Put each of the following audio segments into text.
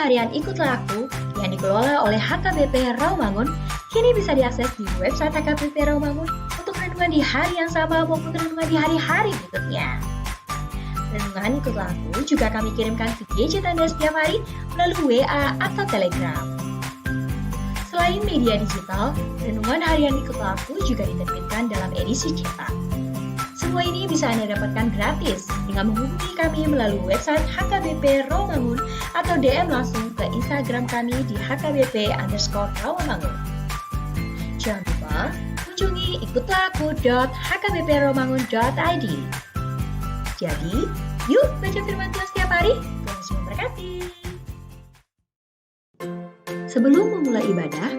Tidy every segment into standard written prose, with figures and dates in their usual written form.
harian Ikutlah Aku yang dikelola oleh HKBP Rawamangun kini bisa diakses di website HKBP Rawamangun untuk renungan di hari yang sama maupun renungan di hari-hari berikutnya. Renungan Ikutlah Aku juga kami kirimkan ke gadget Anda setiap hari melalui WA atau Telegram. Selain media digital, renungan harian Ikutlah Aku juga diterbitkan dalam edisi cetak. Semua ini bisa Anda dapatkan gratis dengan menghubungi kami melalui website HKBP Rawamangun atau DM langsung ke Instagram kami di HKBP_Rawamangun. Jangan lupa kunjungi ikutlahku.hkbprawamangun.id. Jadi, yuk baca firman Tuhan setiap hari. Tuhan Yesus memberkati. Sebelum memulai ibadah,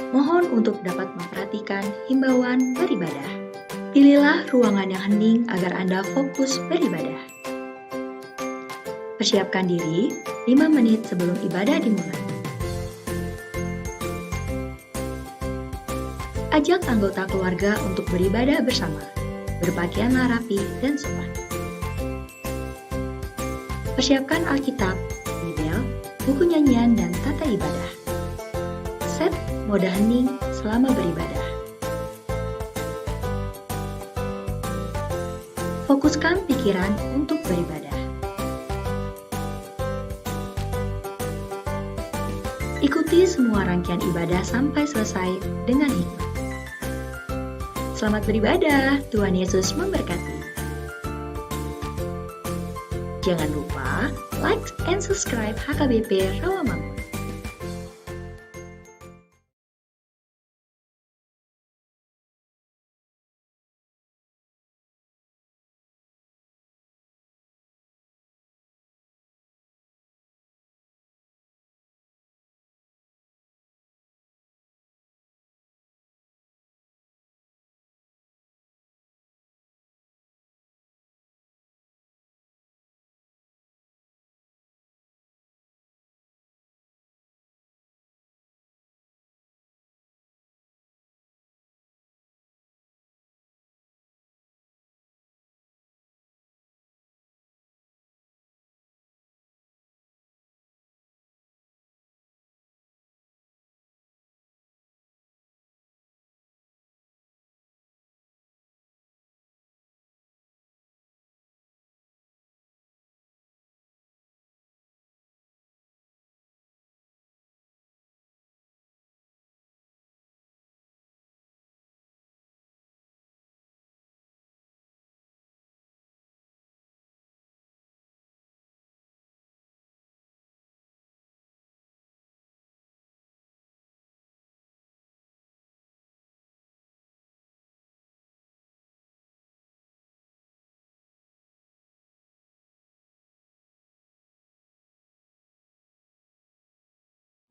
mohon untuk dapat memperhatikan himbauan beribadah. Pilihlah ruangan yang hening agar Anda fokus beribadah. Persiapkan diri 5 menit sebelum ibadah dimulai. Ajak anggota keluarga untuk beribadah bersama. Berpakaianlah rapi dan sopan. Persiapkan Alkitab, Bibel, buku nyanyian, dan tata ibadah. Set mode hening selama beribadah. Fokuskan pikiran untuk beribadah. Ikuti semua rangkaian ibadah sampai selesai dengan hikmat. Selamat beribadah, Tuhan Yesus memberkati. Jangan lupa like and subscribe HKBP Rawamangun.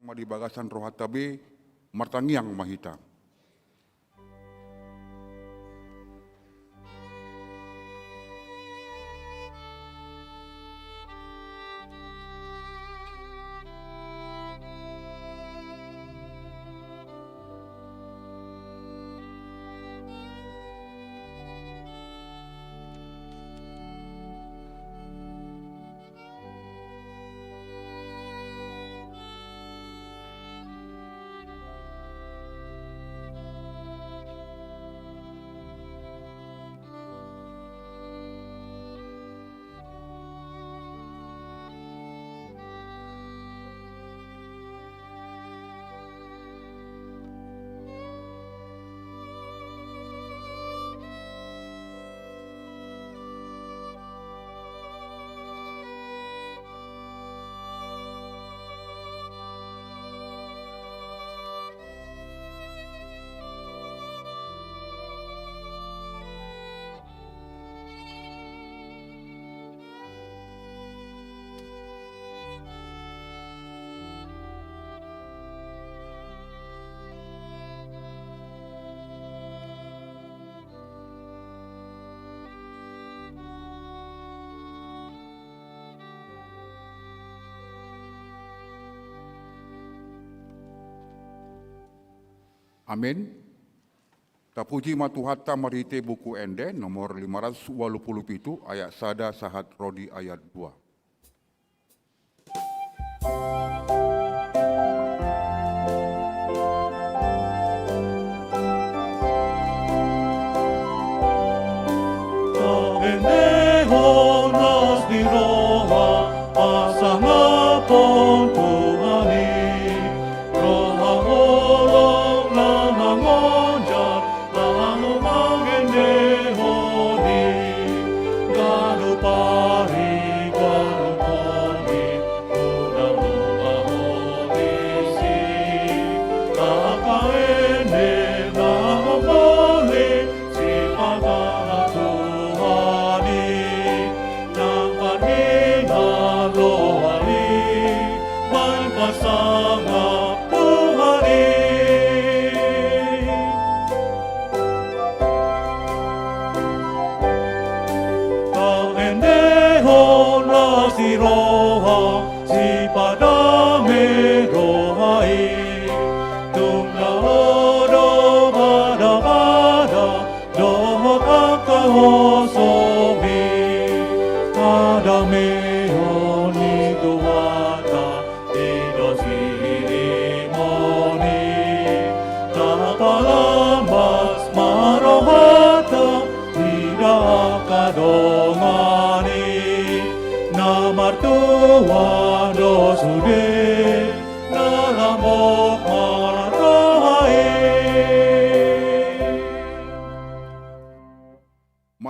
Di bagasan roh hatabe martangiang mahita. Amin. Tapuji matuhata marite buku ende nomor 587 ayat sada sahat rodi ayat 2.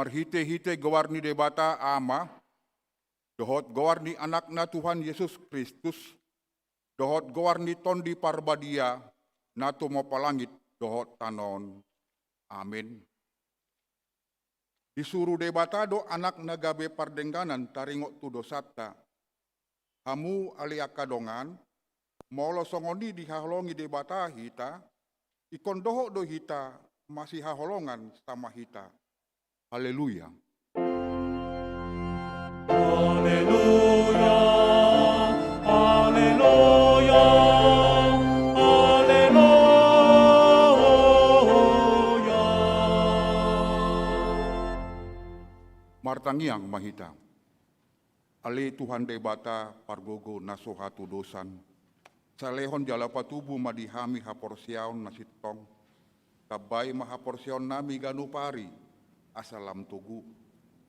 marhite-hite gawarni debata ama, dohot gawarni anakna Tuhan Yesus Kristus, dohot gawarni tondi parbadia, nato mapalangit, dohot tanon. Amin. Disuruh debata do anak nagabe pardengganan taringok tu dosata. Hamu aliakadongan, molo songoni dihaholongi debata hita, ikon dohok do hita masih haholongan sama hita. Haleluya. Haleluya, haleluya, haleluya. Martangiang mahita. Ale Tuhan debata pargogo nasohatu dosan. Salehon jala patubu madihami haporsiaon nasitong. Tabai mahaporsiaon nami ganupari asalam tugu.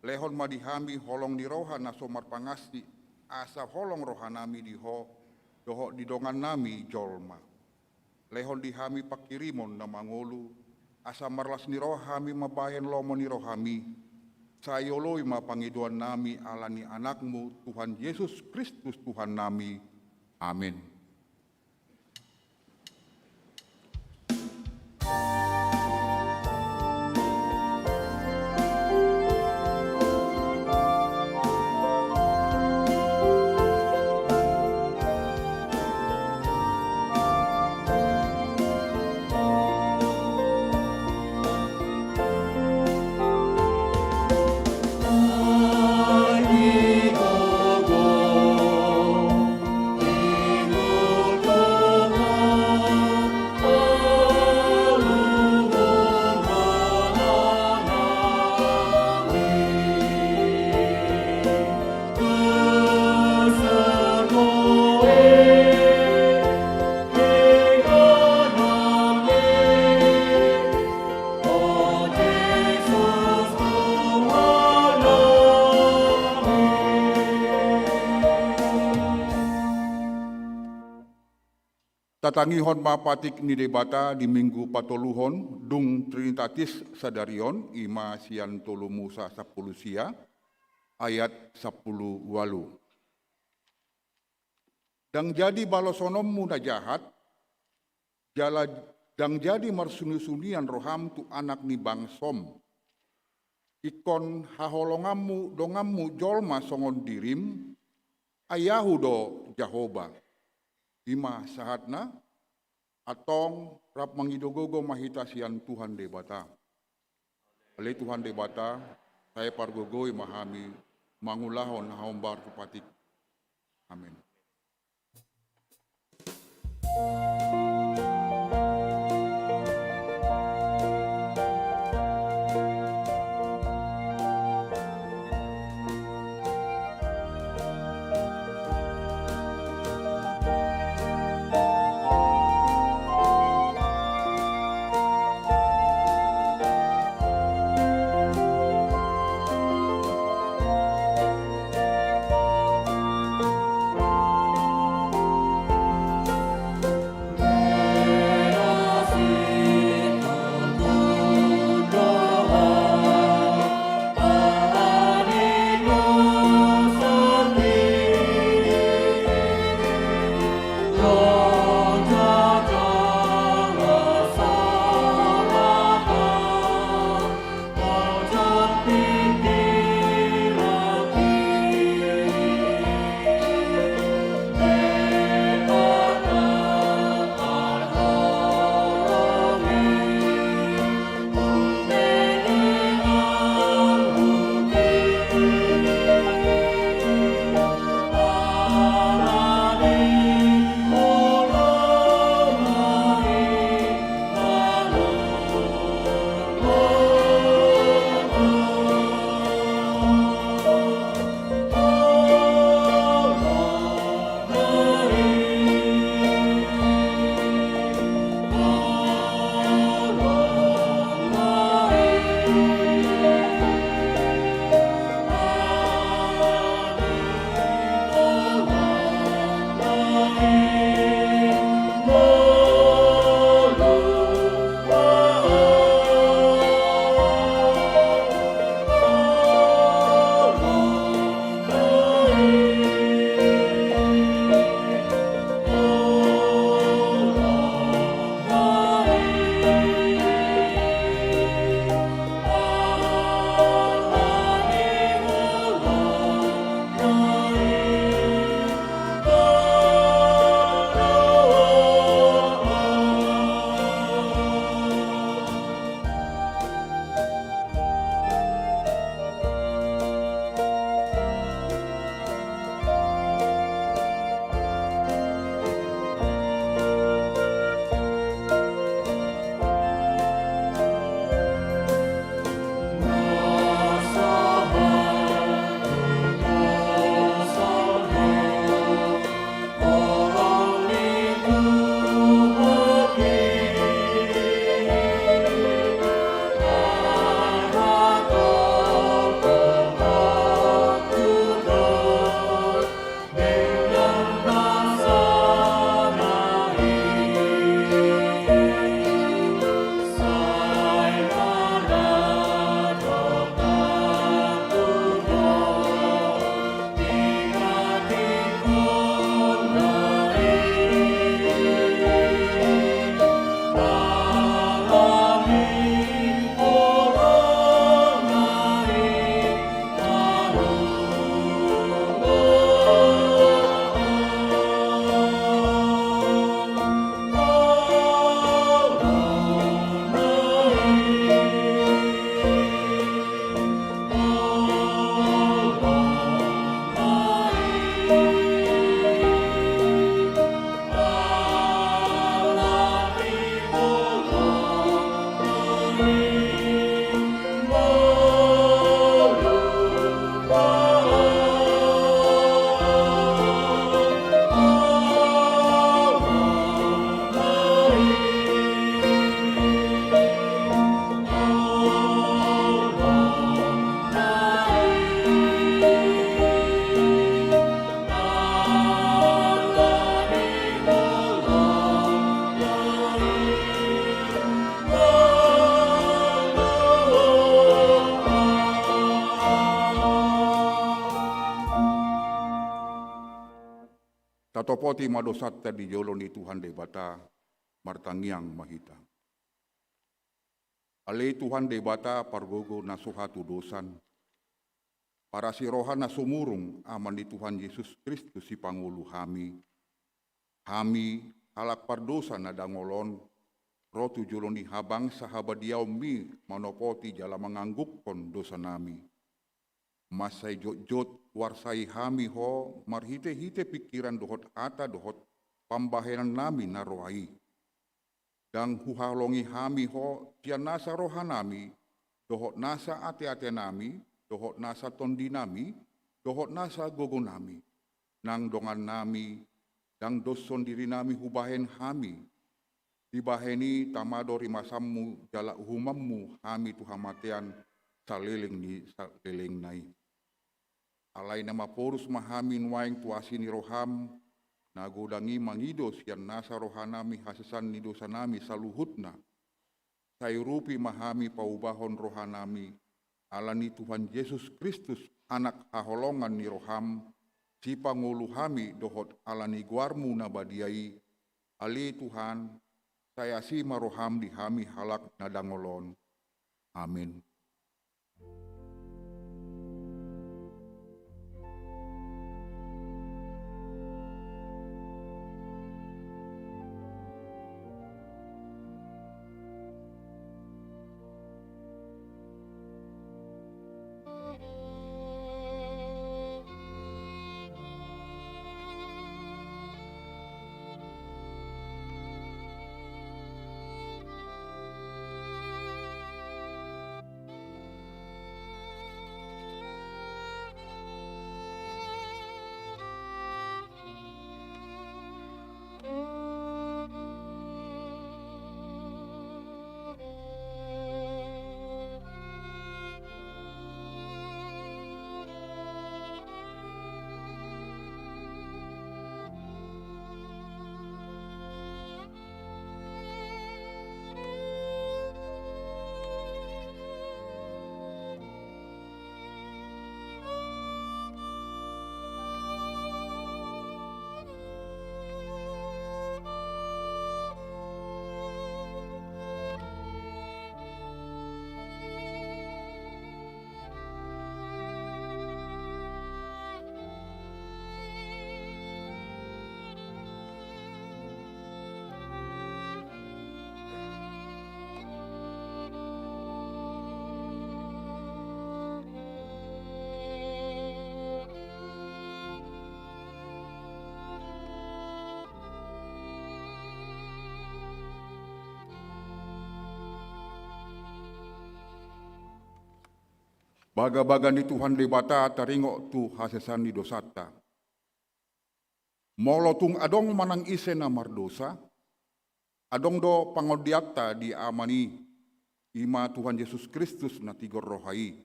Lehon madihami holong di roha nasomar pangasti. Asa holong roha nami diho. Doho didongan nami jolma. Lehon dihami pakirimon na mangolu. Asa marlas ni rohami mabayan lomo ni rohami. Sayoloi mapangiduan nami alani anakmu Tuhan Yesus Kristus Tuhan nami. Amin. Tatangihon mapatik ni debata di minggu patoluhon dung Trinitatis sadarion ima sian tolu Musa 10 sia ayat 10 walu. Dang jadi balosonom muda jahat, jala dang jadi marsuni-sunian roham tu anak ni bangsom. Ikon haholongamu dongamu jolma songon dirim, ayahu do Jahoba. Ima sahatna, atong rap mangidogogo mahita sian Tuhan debata. Ale Tuhan debata, saya pargogoi mahami, mangulahon haombar kupatik. Amin. Patopoti madosatta di joloni Tuhan debata martangiang mahita. Ale Tuhan debata pargogo nasuhatu dosan. Para si rohan na sumurung aman di Tuhan Yesus Kristus si Pangulu hami. Hami halak pardosa na dangolon. Rotu joloni habang sahabadiaw mi manopoti jala menganggukon dosa nami. Masay jot warsay hami ho marhite-hite pikiran dohot ata dohot pambahenan nami na rohai. Dang huhalongi hami ho tiyan nasa rohanami dohot nasa ate-ate nami dohot nasa tondi nami dohot nasa gogo nami. Nang dongan nami dang doson diri nami hubahen hami. Dibaheni tamado rimasammu jala humammu hami tuhamatean saliling ni saliling nai. Alay na maporus mahamin waing tuasi ni roham, nagodangi mangidos yan nasa rohanami hasasan ni dosa nami saluhutna. Sayurupi mahami paubahon rohanami, ala ni Tuhan Yesus Kristus anak haholongan ni roham, si panguluhami dohot ala ni guarmu na badiai, ali Tuhan, saya si maroham di hami halak nadangolon. Amin. Baga-baga ni Tuhan debata taringo tu hasesan ni dosata. Molotung adong manang ise na mardosa, adong do pangodiakta di amani ima Tuhan Yesus Kristus na tigor rohai.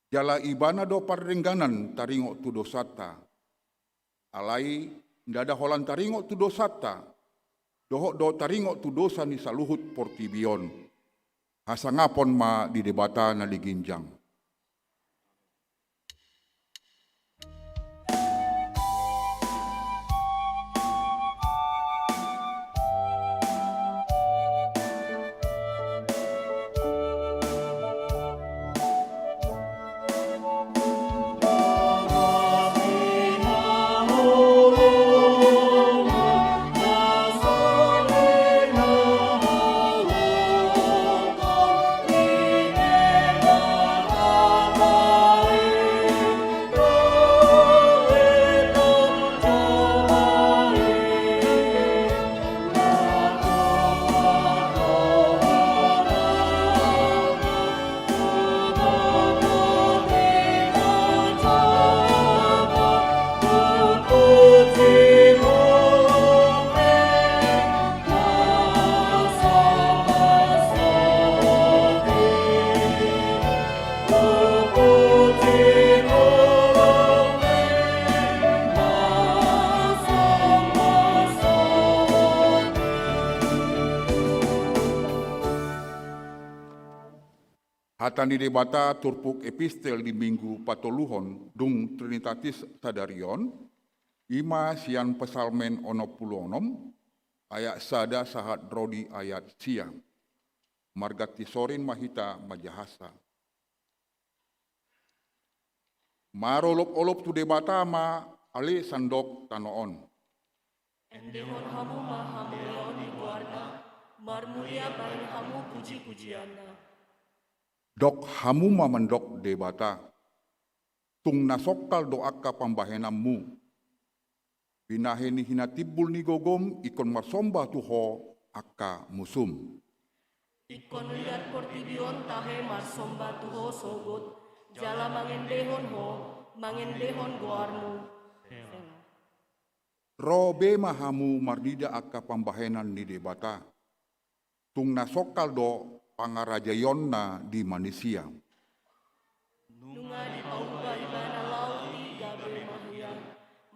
Jala ibana do parengganan taringo tu dosata. Alai ndada holan taringo tu dosata. Dohok do taringo tu dosa ni saluhut portibion. Hasangapon ma di debata na diginjang. Hatani debata turpuk epistel di minggu patoluhon dung Trinitatis Sadarion, Ima sian pesalmen onopulonom, ayat sada sahat rodi ayat siang. Margati sorin mahita majahasa. Marolop-olop tu debata ma ali sandok tanoon. Endehon hamu mahamulion di guarna, marmulia bain hamu puji-pujianna. Dok hamu mamandok debata. Tung nasokal doaka pambahenammu. Pinaheni hinatibul ni gogom ikon marsomba tuho akka musum. Ikon liat portibion tahe marsomba tuho sogot, jala mangendehon guarmu. Robe mahamu mardida akka pambahenan ni debata. Tung nasokal do pangarajayon na di manusia. Nunga di pauba ibana lauti gabe mahian,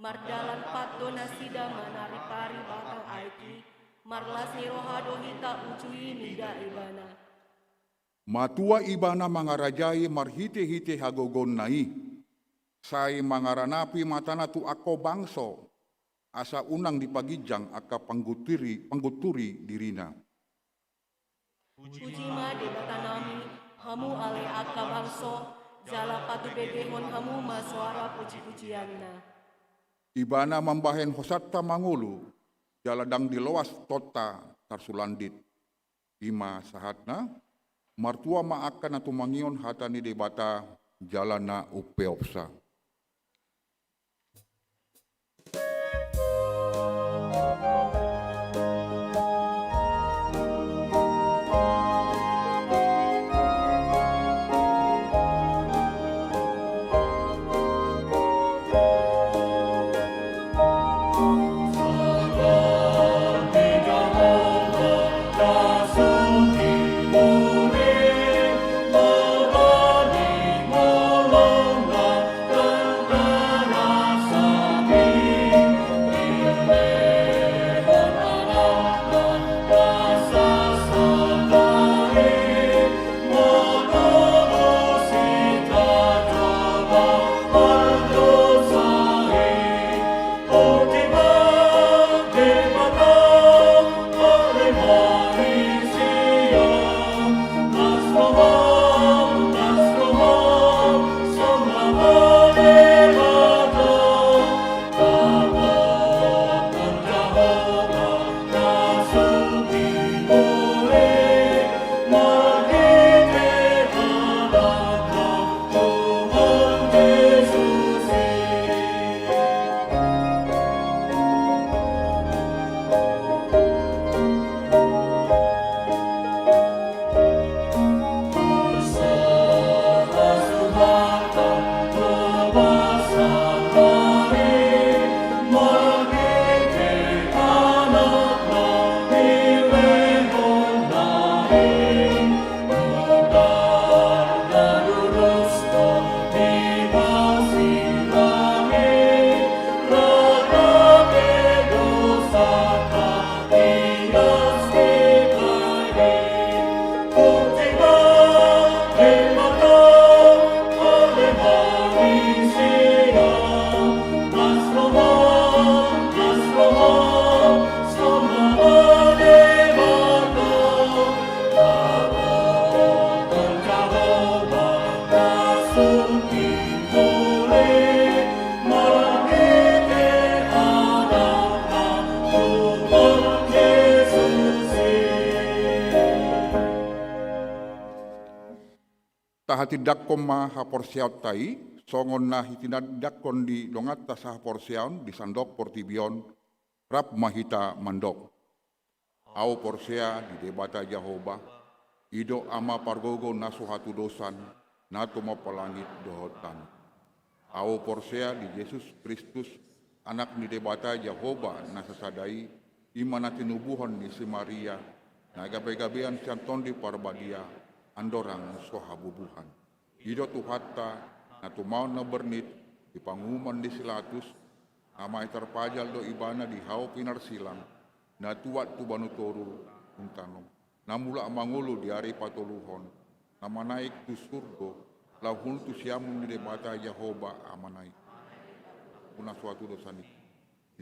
mardalan pato nasida manari pari batang aiki, marlas ni rohado hita ucui nida ibana. Matua ibana mangarajai marhite-hite hagogon nai. Sai mangaranapi matana tu ako bangso. Asa unang dipagijang aka pangguturi dirina. Puji ma debata nami, hamu ale akka bangso, jala patu bedehon hamu ma suara puji-pujianna. Ibana mambahen hosatta mangulu, jaladang diloas tota tarsulandit. Ima sahatna, martua maakan atu mangion hatani debata jalana upeopsa. Tahatidak koma haporsiaut tai, songon na hitinadak kon di dongat tasah porsiaun di sandok portibion rap mahita mandok. Au porsea di debata Jehovah, ido ama pargogo nasu hatu dosan, nato mapalangit dohotan. Au porsea di Yesus Kristus, anak ni debata Jehovah nasasadai, imana tinubuhon ni si Maria, na gabe-gabean sianton di parbadia, andorang sohabubuhan. Ido tuhata na tumau na bernit di panguman di silatus amai terpajal do ibana di hau pinar silang na tuat tu banu toru untanong namula mangulu di ari patoluhon nama naik tu surgo lahul tu siamun di debata Jehovah amanai punah suatu dosani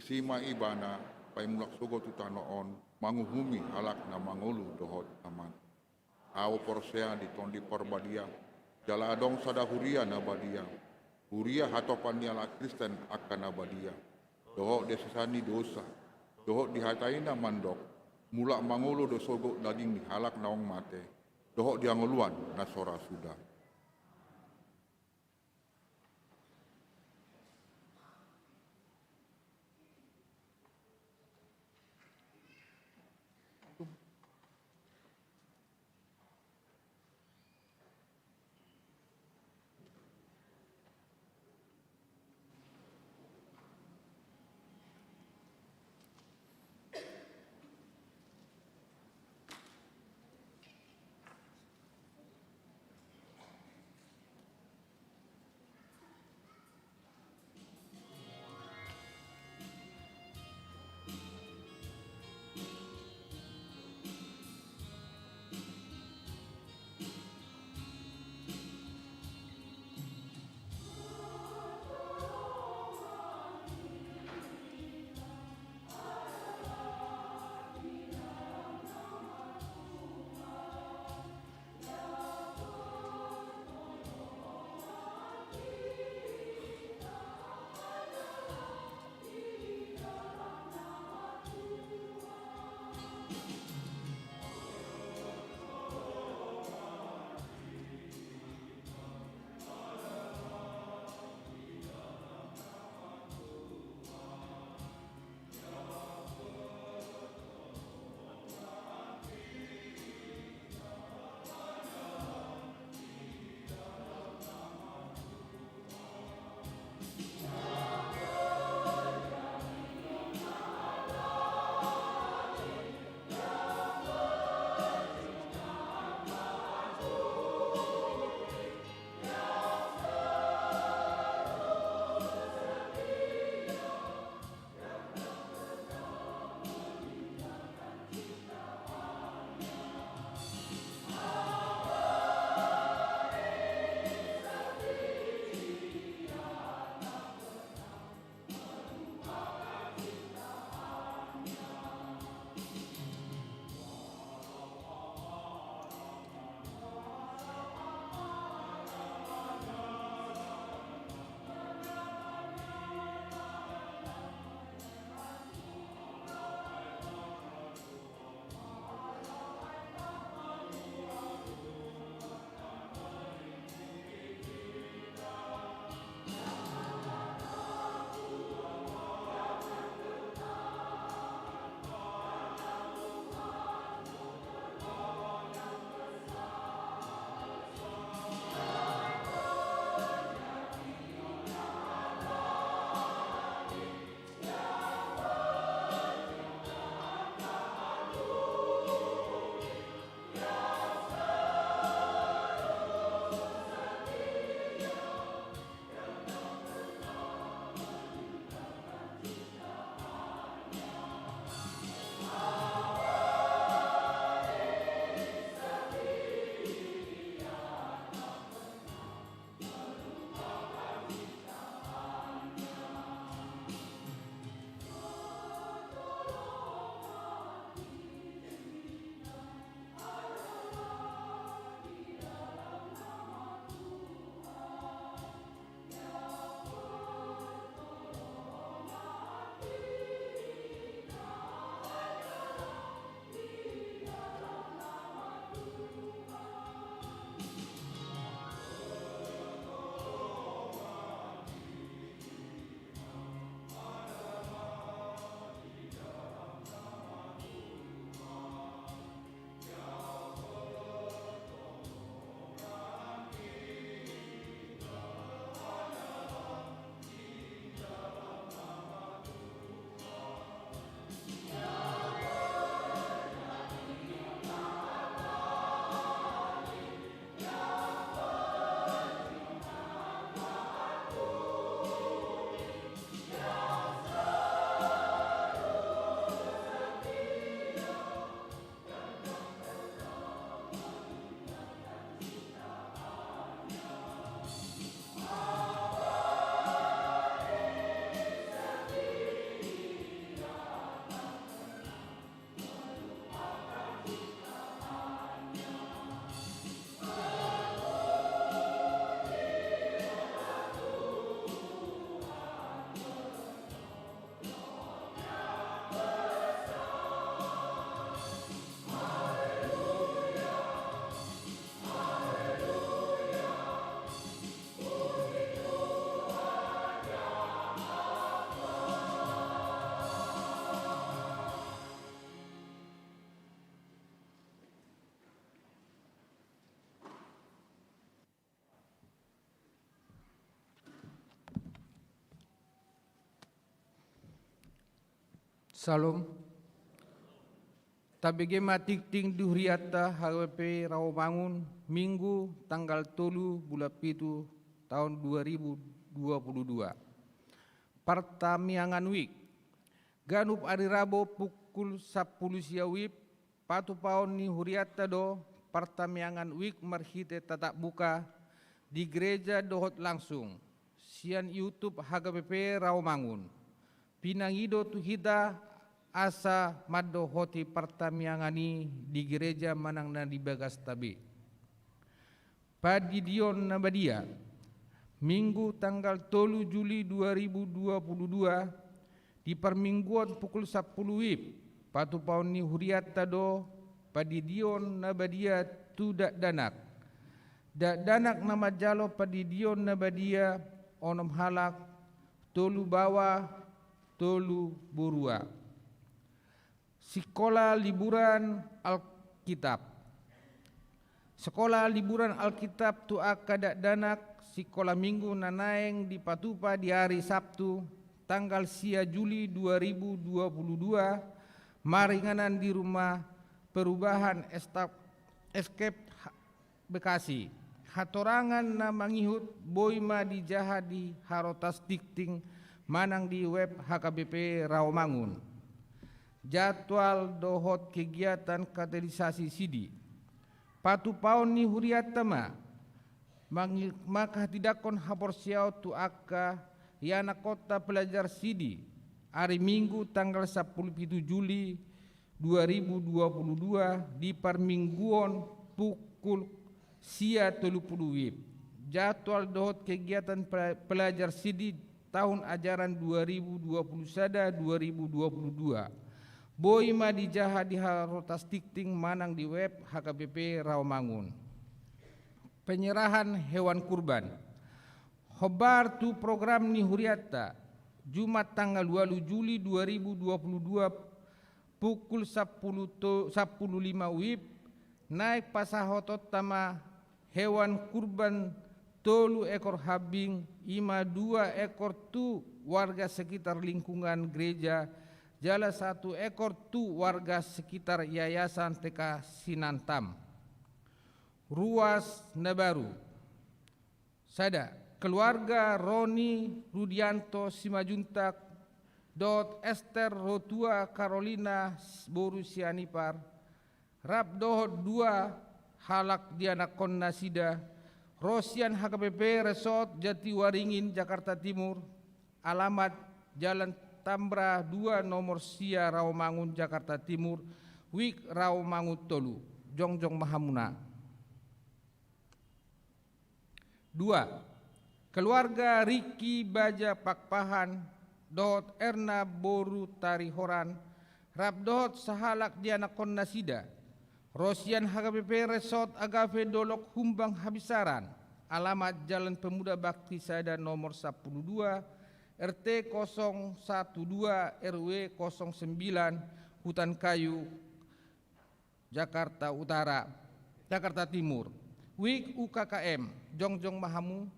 isima ibana pai mulak sugo tutanoon manguhumi halak na mangulu dohot aman. Awo porsea di tondi porbadia jala adong sada huria na badia. Huria hatopan niala Kristen akan abadia. Dohok desesani dosa. Dohok dihatai na mandok. Mulak mangulu do sogo daging ni halak naong mate. Dohok dianguluan na sora sudah. Salam. Tabege matikting duhriata HWP Rawamangun Minggu tanggal 3 bulan 7 tahun 2022. Pertamiangan Week. Ganup ari Rabo pukul 10 siawip patu paon ni huriata do pertamiangan Week marhite tatap buka di gereja dohot langsung. Sian YouTube HGBP Rawamangun. Pinangido tuhita asa maddo hoti pertamiangani di gereja manang na di Bagas Tabe. Padidion Nabadia Minggu tanggal 3 Juli 2022 di permingguan pukul 10 WIB patu paun ni huriata do padidion Nabadia tudak danak. Dak danak nama jalo padidion Nabadia onom halak tolu bawa tolu burua. Sekolah liburan Alkitab. Sekolah liburan Alkitab tu akadak danak sekolah minggu nanaeng di Patupa di hari Sabtu tanggal sia Juli 2022 maringanan di rumah perubahan Escape Bekasi. Hatorangan na mangihut boima di jahat di harotas dikting manang di web HKBP Rawamangun. Jadwal dohot kegiatan katerisasi sidi. Patu paun ni huriatama maka tidakon hapor siau tu akka yana kota pelajar sidi hari Minggu tanggal 10 Juli 2022 di permingguan pukul sia 30 WIB. Jadwal dohot kegiatan pelajar sidi tahun ajaran 2021-2022. Boima di jahat di harotas dikting manang di web HKBP Rawamangun. Penyerahan hewan kurban. Hobar tu program ni huriata Jumat tanggal 2 Juli 2022 pukul 10.05 WIB naik pasahotot tama hewan kurban 3 ekor habing 2 ekor tu warga sekitar lingkungan gereja jala 1 ekor tu warga sekitar yayasan TK Sinantam. Ruas Nabaru. Sada keluarga Roni Rudianto Simajuntak Esther Rotua Carolina Borusianipar Rab dohot 2 halak dianakon nasida Rosian HKBP Resort Jatiwaringin Jakarta Timur. Alamat Jalan Tambra 2 nomor sia Rawamangun Jakarta Timur. Wik Rawamangun Tolu Jongjong Mahamuna. 2. Keluarga Riki Baja Pakpahan Dot Erna Boru Tarihoran Rab dot sahalak dianakon nasida Rosian HKBP Resort Agave Dolok Humbang Habisaran. Alamat Jalan Pemuda Bakti Sada nomor 12 RT 012 RW 09 Hutan Kayu Jakarta Utara Jakarta Timur. Wik UKKM Jongjong Mahamu.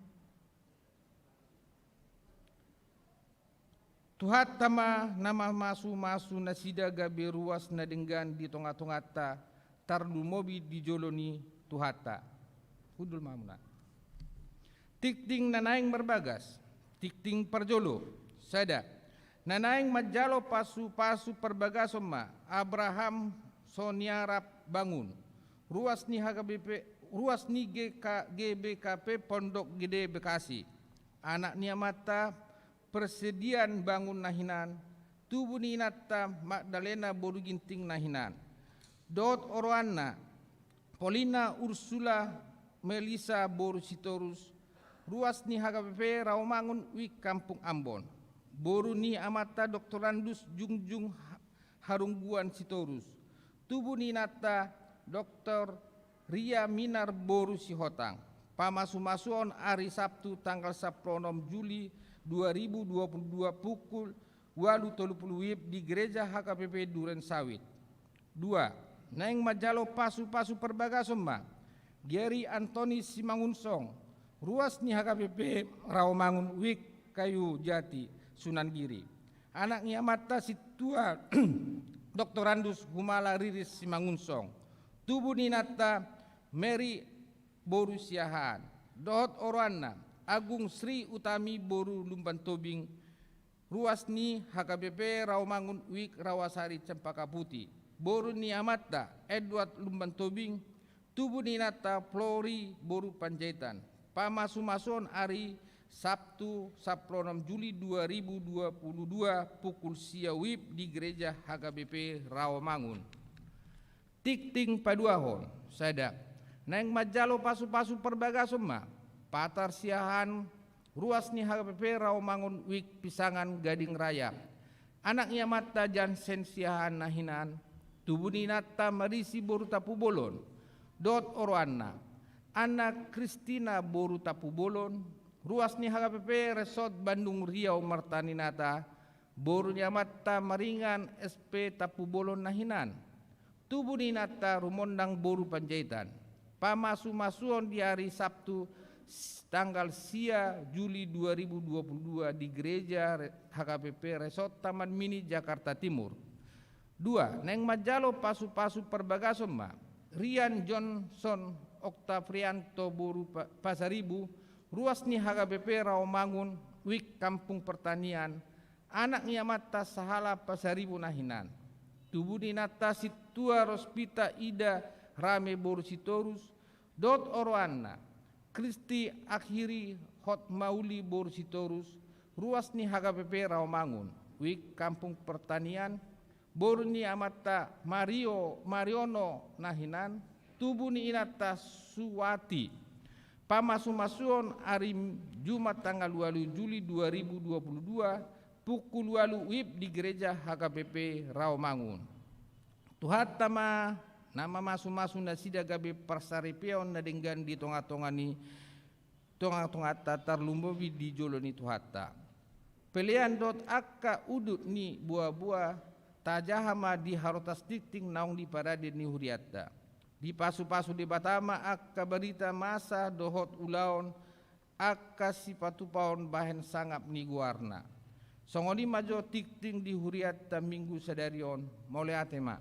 Tuhat tama nama masu nasida gabe ruas nadenggan di tonga-tongata tardu mobi di joloni tuhata. Hudul mamuna. Tikting nanaing berbagas. Tikting perjolo. Sada. Nanaing majalo pasu perbagas ma. Abraham Soniarap bangun. Ruas ni HKBP. Ruas ni GBKP Pondok Gede Bekasi. Anak niamata persediaan bangun nahinan. Tubuh ni inata Magdalena Boru Ginting nahinan. Dot Oroana Polina Ursula Melisa Boru Sitorus. Ruas ni HKBP Rawamangun Wik Kampung Ambon. Boru ni amata Doktorandus Jungjung Harungguan Sitorus. Tubuh ni nata Dr. Ria Minar Boru Sihotang. Pamasu-masuon hari Sabtu tanggal 16 Juli 2022 pukul 8.30 WIB di gereja HKBP Duren Sawit. 2. Naing majalo pasu perbagasomma Geri Antoni Simangunsong. Ruas ni HKBP Rawamangun Wik Kayu Jati Sunan Giri. Anaknya mata situa Dr. Andus Humala Riris Simangunsong. Tubuh ninata Mary Boru Siahan. Dohot Orwana Agung Sri Utami Boru Lumban Tobing. Ruasni HKBP Rawamangun Wik Rawasari Cempaka Putih. Boru ni Amata Edward Lumban Tobing. Tubuh ninata Flori Boru Panjaitan. Pamasumason Ari Sabtu 16 Juli 2022 pukul siawib di gereja HKBP Rawamangun. Tikting paduahon sada neng majalo pasu-pasu perbagasuma patar siahan ruas ni HKBP Rawamangun wik pisangan Gading Raya. Anaknya mata Jansen siahan nahinan tubuh ninata marisi boru tapu bolon. Dot Orwana anak Kristina boru tapu bolon. Ruas ni HKBP Resort Bandung Riau Martaninata borunya mata maringan SP Tapu Bolon Nahinan. Tubuh ninata Rumondang Boru Panjaitan. Pamasu-masuon di hari Sabtu tanggal sia Juli 2022 di gereja HKBP Resort Taman Mini Jakarta Timur. 2. Neng majalo pasu-pasu perbagasoma Rian Johnson Oktavrianto Boru Pasaribu. Ruas ni HKBP Rawamangun wik Kampung Pertanian. Anaknya mata Sahala Pasaribu Nahinan. Tubuh ninata Situa Rospita Ida Rame Boru Sitorus. Dot Orwana Kristi Akhiri Hot Mauli Boru Sitorus. Ruas ni HKBP Rawamangun wik Kampung Pertanian. Boru ni amata Mariono Nahinan. Tubuh ni inata Suwati. Pamasumasun hari Jumat tanggal 2 Juli 2022 pukul 8 WIB di gereja HKBP Rawamangun. Tuhat tama nama masu-masu na sida gabe persaripion na denggan di tonga-tongani tonga-tonga tatar lumbobi di joloni tuhata. Pelian dot akka udut ni buah-buah tajahama di harotas tikting naung di parade ni huriata. Di pasu-pasu di Batama akka berita masa dohot ulaon akka sipatu paon bahen sangap ni guarna. Songoni majo tikting di huriata minggu sadarion mole atema.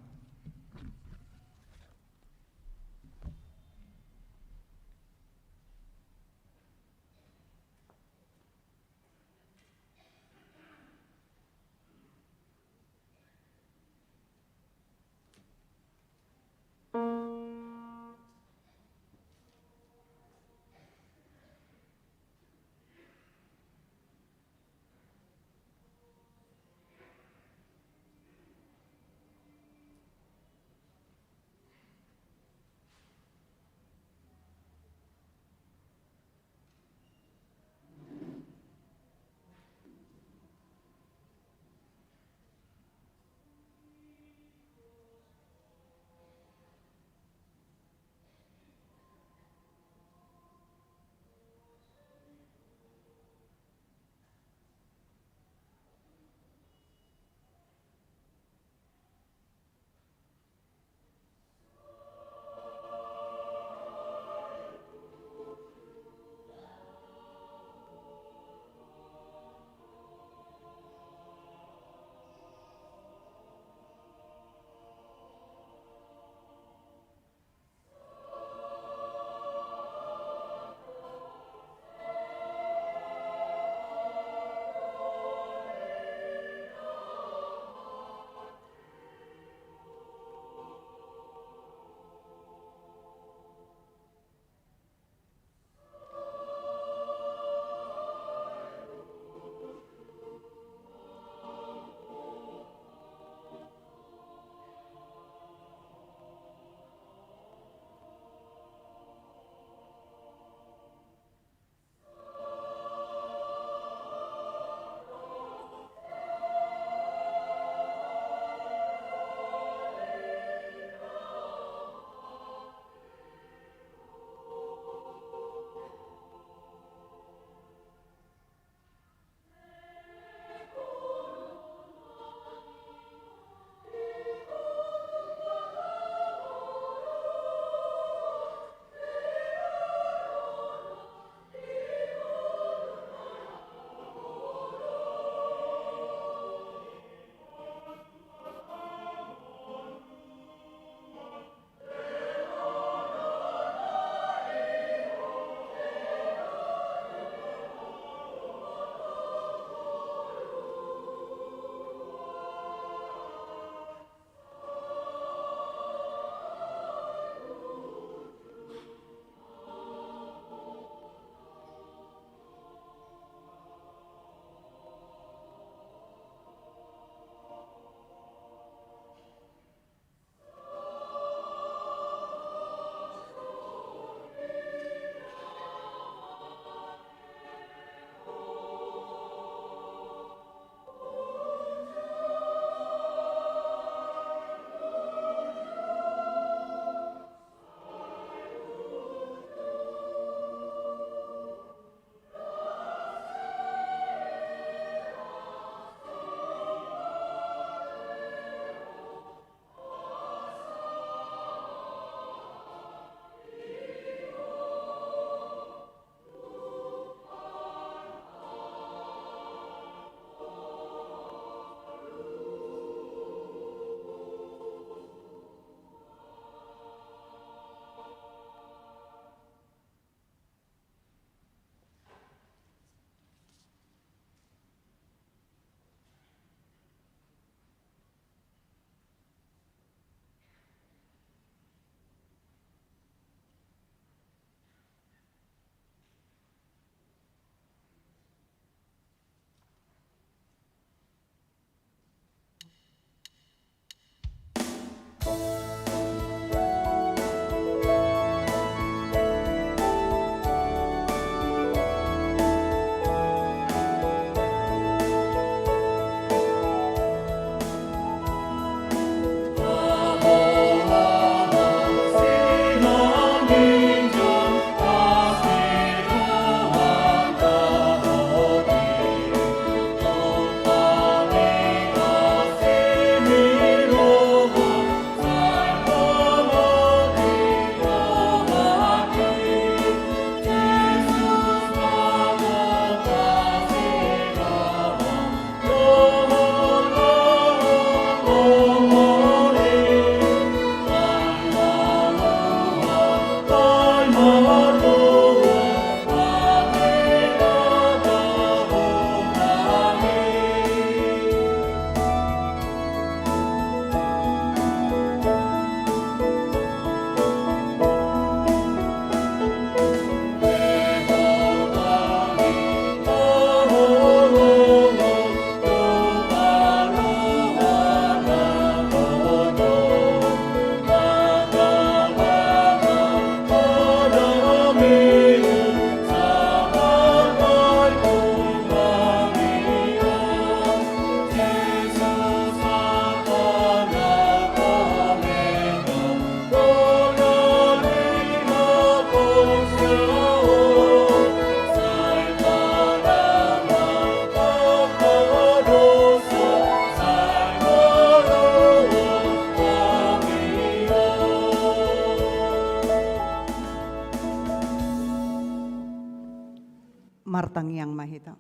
martang yang mahita.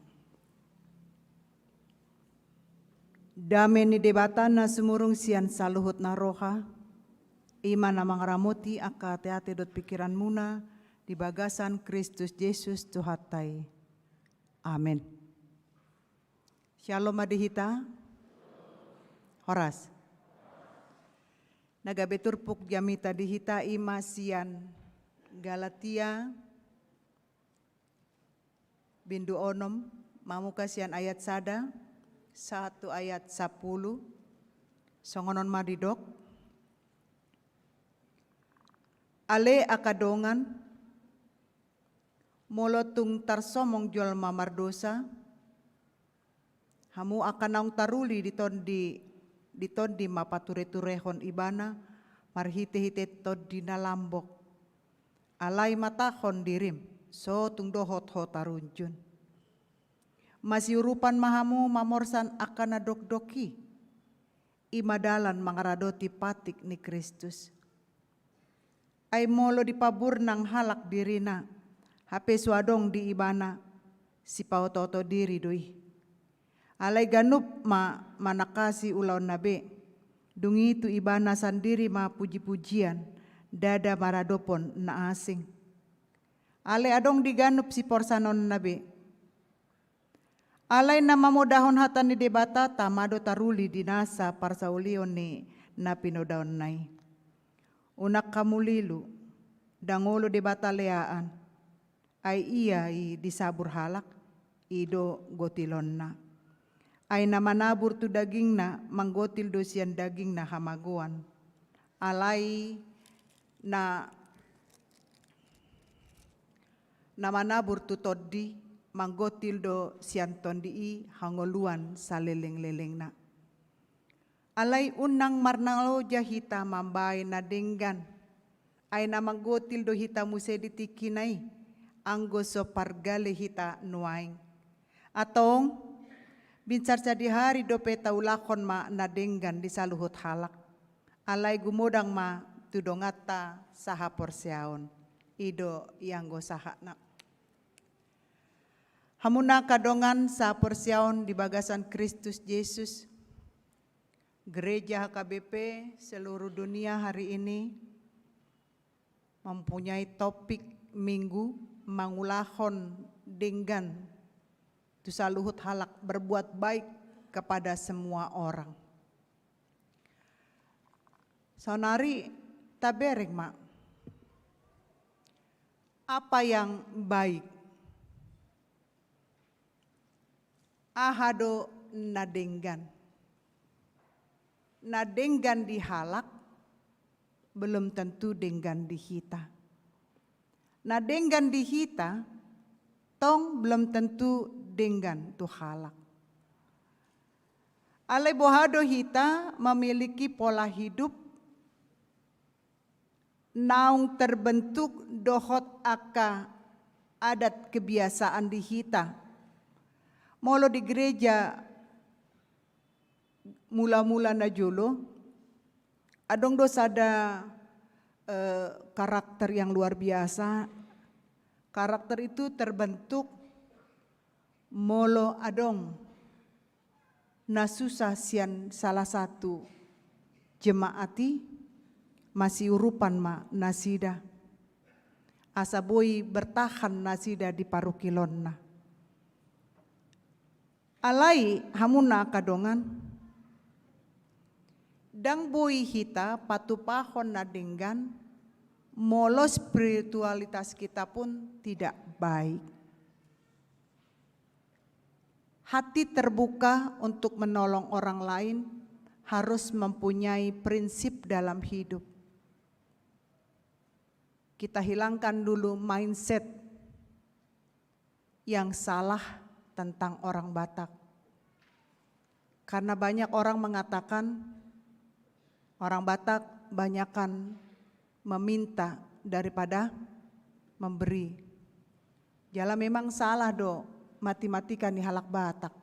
Dame ni debata na sumurung sian saluhut na roha, ima na mangaramuti aka ate dot pikiran muna di bagasan Kristus Yesus Tuhatai. Amin. Shalom adihita. Horas. Nagabeturpuk jamita dihita ima sian Galatia bindu onom mamuka sian ayat sada 1 ayat 10 songonon madidok ale akadongan molotung tarsomong jolma mardosa hamu akan naung taruli ditondi mapature-turehon ibana marhite-hite todi nalambok alai matahon dirim so tung dohot ho tarunjun masih urupan mahamu mamorsan akan nadok-doki imadalan mangaradoti patik ni Kristus ay molo dipabur nang halak dirina hape suadong di ibana si pautoto diri doi alay ganup manakasi ulaw nabe dungi tu ibana sandiri ma puji-pujian dada maradopon na asing alay adong diganup si porsanon nabe alay na mamudahon hatan ni debata tamado taruli dinasa parsaulion ni na pinodahon nai unak kamulilu dangolo debata leaan ay iya disabur halak ido gotilon na ay namanabur tu daging na manggotil dosian daging na hamaguan alay na namanabur tu toddi manggotil do sian tondi hangoluan saleleng-leleng na alay unang marnalo jahita mambay na denggan ay na manggotil do hita musediti kinay anggo so pargale hita nuaing atong binsar di hari dope taulakon ma nadenggan di saluhut halak alay gumodang ma tudongata saha porsiaon ido ianggo saha na hamuna kadongan sa porsiaon di bagasan Kristus Yesus gereja HKBP seluruh dunia hari ini mempunyai topik minggu mangulahon denggan tu saluhut halak berbuat baik kepada semua orang. Sonari tabereng mak. Apa yang baik? Ahado nadenggan. Nadenggan di halak belum tentu denggan di hita. Nadenggan di hita tong belum tentu denggan tu halak. Alai bohado hita memiliki pola hidup naung terbentuk dohot aka adat kebiasaan di hita. Molo di gereja mula-mula na jolo adong dos ada karakter yang luar biasa. Karakter itu terbentuk molo adong nasusah sian salah satu jemaati masih urupan ma nasida asaboi bertahan nasida di parukilonna alai hamuna kadongan dang boi hita patupahon na denggan molo spiritualitas kita pun tidak baik. Hati terbuka untuk menolong orang lain harus mempunyai prinsip dalam hidup. Kita hilangkan dulu mindset yang salah tentang orang Batak. Karena banyak orang mengatakan orang Batak banyakan meminta daripada memberi. Jala memang salah do matematika ni halak Batak.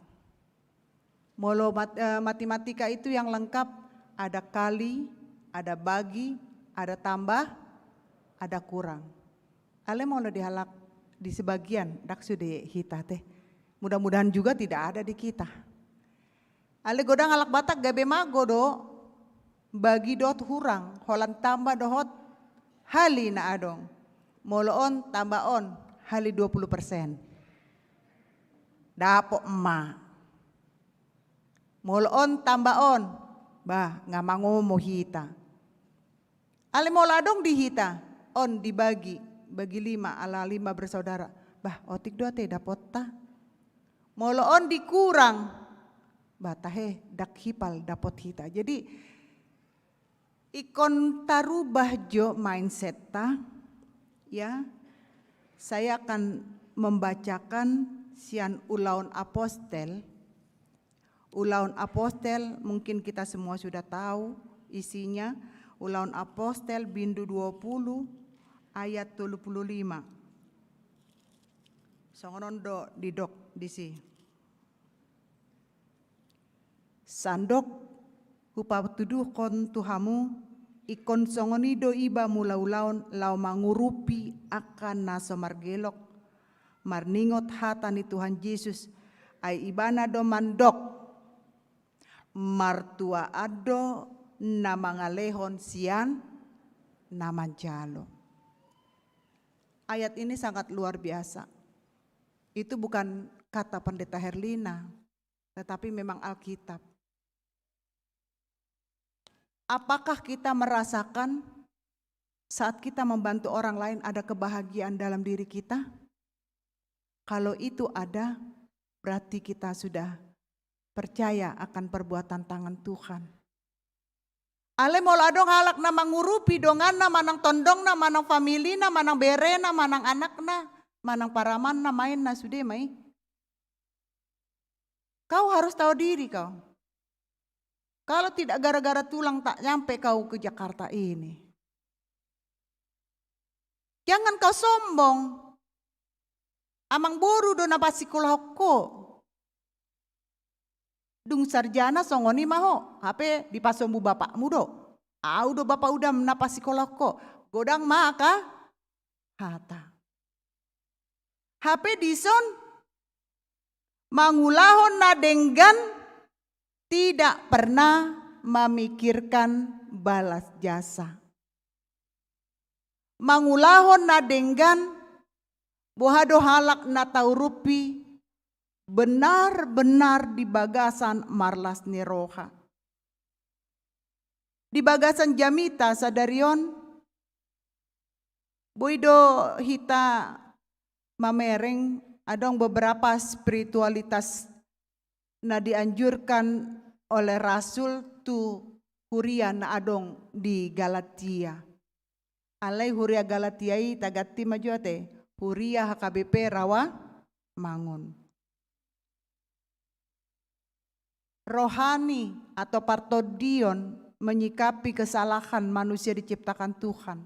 Molo matematika itu yang lengkap ada kali, ada bagi, ada tambah, ada kurang. Ale molo di halak di sebagian dak sude hita teh. Mudah-mudahan juga tidak ada di kita. Ale godang alak Batak gabe mago do bagi dot hurang holan tambah dohot hali na adong. Moloon tambah on hali 20%. Dapo emak. Moloon tambah on. Bah ngamango mo hita. Ale moladong dihita. On dibagi. Bagi 5 ala 5 bersaudara. Bah otik dua te dapot ta. Moloon dikurang. Batahe dak hipal dapot hita. Jadi ikon tarubah jo mindset ta. Ya. Saya akan membacakan sian Ulaun Apostel. Ulaun Apostel mungkin kita semua sudah tahu isinya. Ulaun Apostel bindu 20 ayat 25. Songonon do didok disi. Sandok hupatuduh kon tuhamu ikon songoni do iba mulaulaun lau mangurupi akan naso margelok marningot hata ni Tuhan Yesus ay ibana do mandok martua ado na mangalehon sian naman jalo. Ayat ini sangat luar biasa. Itu bukan kata Pendeta Herlina, tetapi memang Alkitab. Apakah kita merasakan saat kita membantu orang lain ada kebahagiaan dalam diri kita? Kalau itu ada, berarti kita sudah percaya akan perbuatan tangan Tuhan. Ale moladong halak na mangurupi dongan na manang tondong na manang famili na manang bere na manang anak na manang paraman na main na sude mai. Kau harus tahu diri kau. Kalau tidak gara-gara tulang tak nyampe kau ke Jakarta ini. Jangan kau sombong. Amang boru do na pasikulahko. Dung sarjana songoni maho. HP di pasombu bapakmu do. Au do bapak udah na pasikulahko. Godang maka hata. HP dison mangulahon na denggan tidak pernah memikirkan balas jasa. Mangulahon na denggan bohado halak na taurupi benar-benar di bagasan marlas ni roha. Di bagasan jamita sadarion boido hita mamereng adong beberapa spiritualitas na dianjurkan oleh Rasul tu huria na adong di Galatia. Alai huria Galatia i tagati majuate huria HKBP rawa mangun. Rohani atau partodion menyikapi kesalahan manusia diciptakan Tuhan.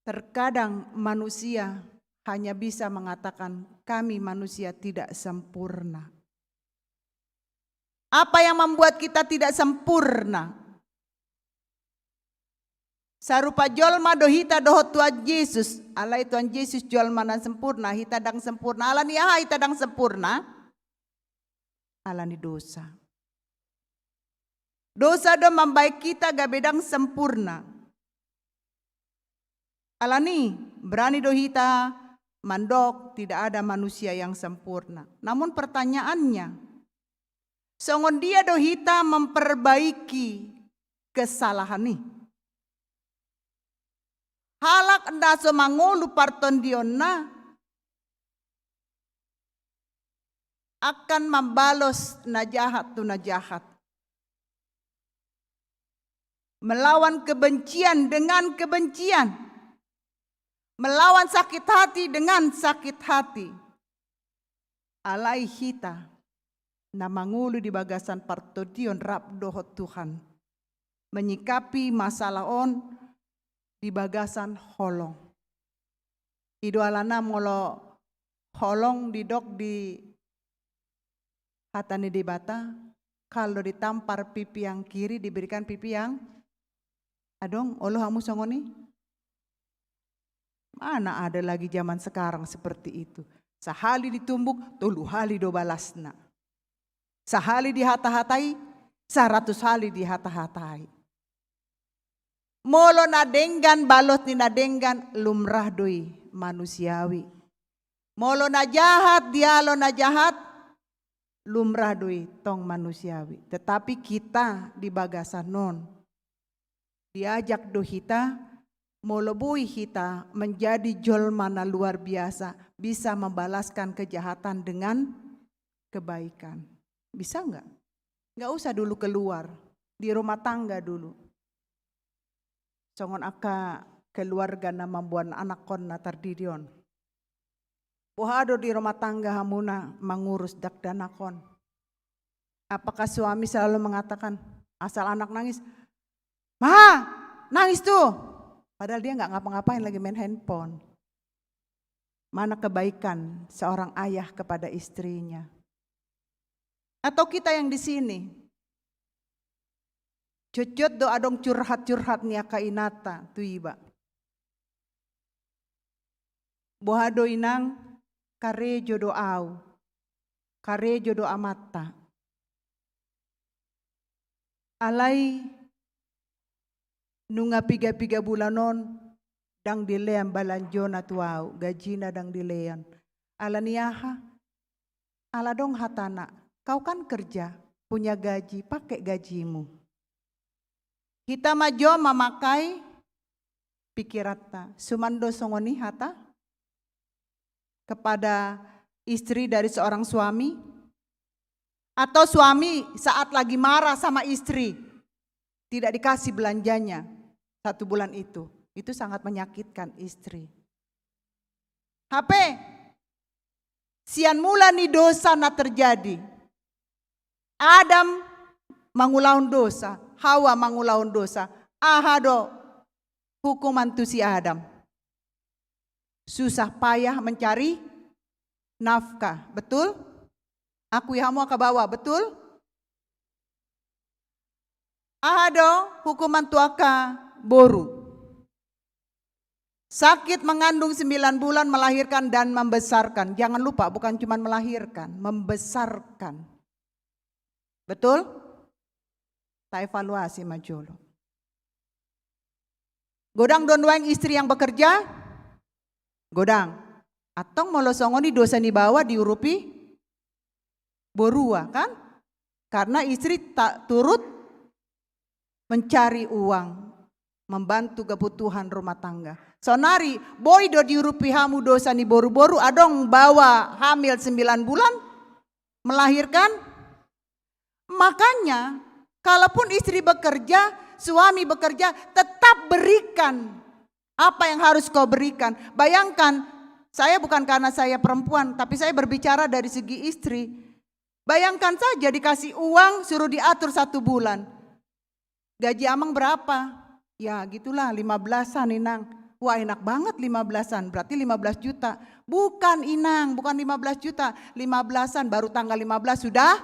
Terkadang manusia hanya bisa mengatakan kami manusia tidak sempurna. Apa yang membuat kita tidak sempurna? Sarupa jolma do hita dohot Tuhan Yesus. Alai Tuhan Yesus jolma na sempurna, hita dang sempurna. Alani aha hita dang sempurna? Alani dosa. Dosa do membaik kita gabedang sempurna. Alani berani do hita mandok tidak ada manusia yang sempurna. Namun pertanyaannya, songon dia do hita memperbaiki kesalahan nih. Halak enda so mangolu parton dionna akan membalos na jahat tu na jahat. Melawan kebencian dengan kebencian. Melawan sakit hati dengan sakit hati. Alai hita na mangulu di bagasan partodion rap dohot Tuhan. Menyikapi masalah on di bagasan holong. Ido alana molo holong didok di hatani di bata. Kalau ditampar pipi yang kiri diberikan pipi yang adong olo hamu songoni. Mana ada lagi zaman sekarang seperti itu. Sahali ditumbuk, 3 hali do balasna. Sahali dihata-hatai, 100 hali dihata-hatai. Molo nadenggan balot ni nadenggan lumrah doi manusiawi. Molo na jahat dialo na jahat lumrah doi tong manusiawi. Tetapi kita di bagasan non diajak do hita molobui hita menjadi jolma na luar biasa, bisa membalaskan kejahatan dengan kebaikan. Bisa enggak? Enggak usah dulu keluar, di rumah tangga dulu. Songon aka keluarga na membuat anak kon na tardidion. Pohado di rumah tangga hamuna mengurus dakdana kon. Apakah suami selalu mengatakan asal anak nangis, "Ma, nangis tuh." Padahal dia nggak ngapa-ngapain, lagi main handphone. Mana kebaikan seorang ayah kepada istrinya? Atau kita yang di sini, cucut do adong curhat-curhat nia kainata tu iba. Bohado inang karejo do au, karejo do amata. Alai nunga 3 bulanon dang dilean balanjo na tuau, gajina dang dilean. Ala niyaha, ala dong hatana, kau kan kerja, punya gaji, pakai gajimu. Kita majo memakai pikirata, sumando songoni hata kepada istri dari seorang suami, atau suami saat lagi marah sama istri tidak dikasih belanjanya 1 bulan itu sangat menyakitkan istri. HP sian mula nih dosa na terjadi. Adam mangulaun dosa, Hawa mangulaun dosa. Ahado hukuman tu si Adam. Susah payah mencari nafkah, betul? Aku hamu ke bawah, betul? Ahado hukuman tuaka boru. Sakit mengandung 9 bulan, melahirkan dan membesarkan. Jangan lupa, bukan cuma melahirkan, membesarkan. Betul? Tak evaluasi majolo. Godang donwang istri yang bekerja, godang. Atong molosongoni dosa ni bawa diurupi borua kan? Karena istri tak turut mencari uang, membantu kebutuhan rumah tangga. Sonari, boy do diurupi hamu dosa ni boru-boru, adong bawa hamil 9 bulan, melahirkan. Makanya, kalaupun istri bekerja, suami bekerja, tetap berikan apa yang harus kau berikan. Bayangkan, saya bukan karena saya perempuan, tapi saya berbicara dari segi istri. Bayangkan saja dikasih uang, suruh diatur 1 bulan. Gaji amang berapa? Ya gitulah 15-an inang. Wah enak banget 15-an, berarti 15 juta. Bukan inang, bukan 15 juta. 15-an baru tanggal 15 sudah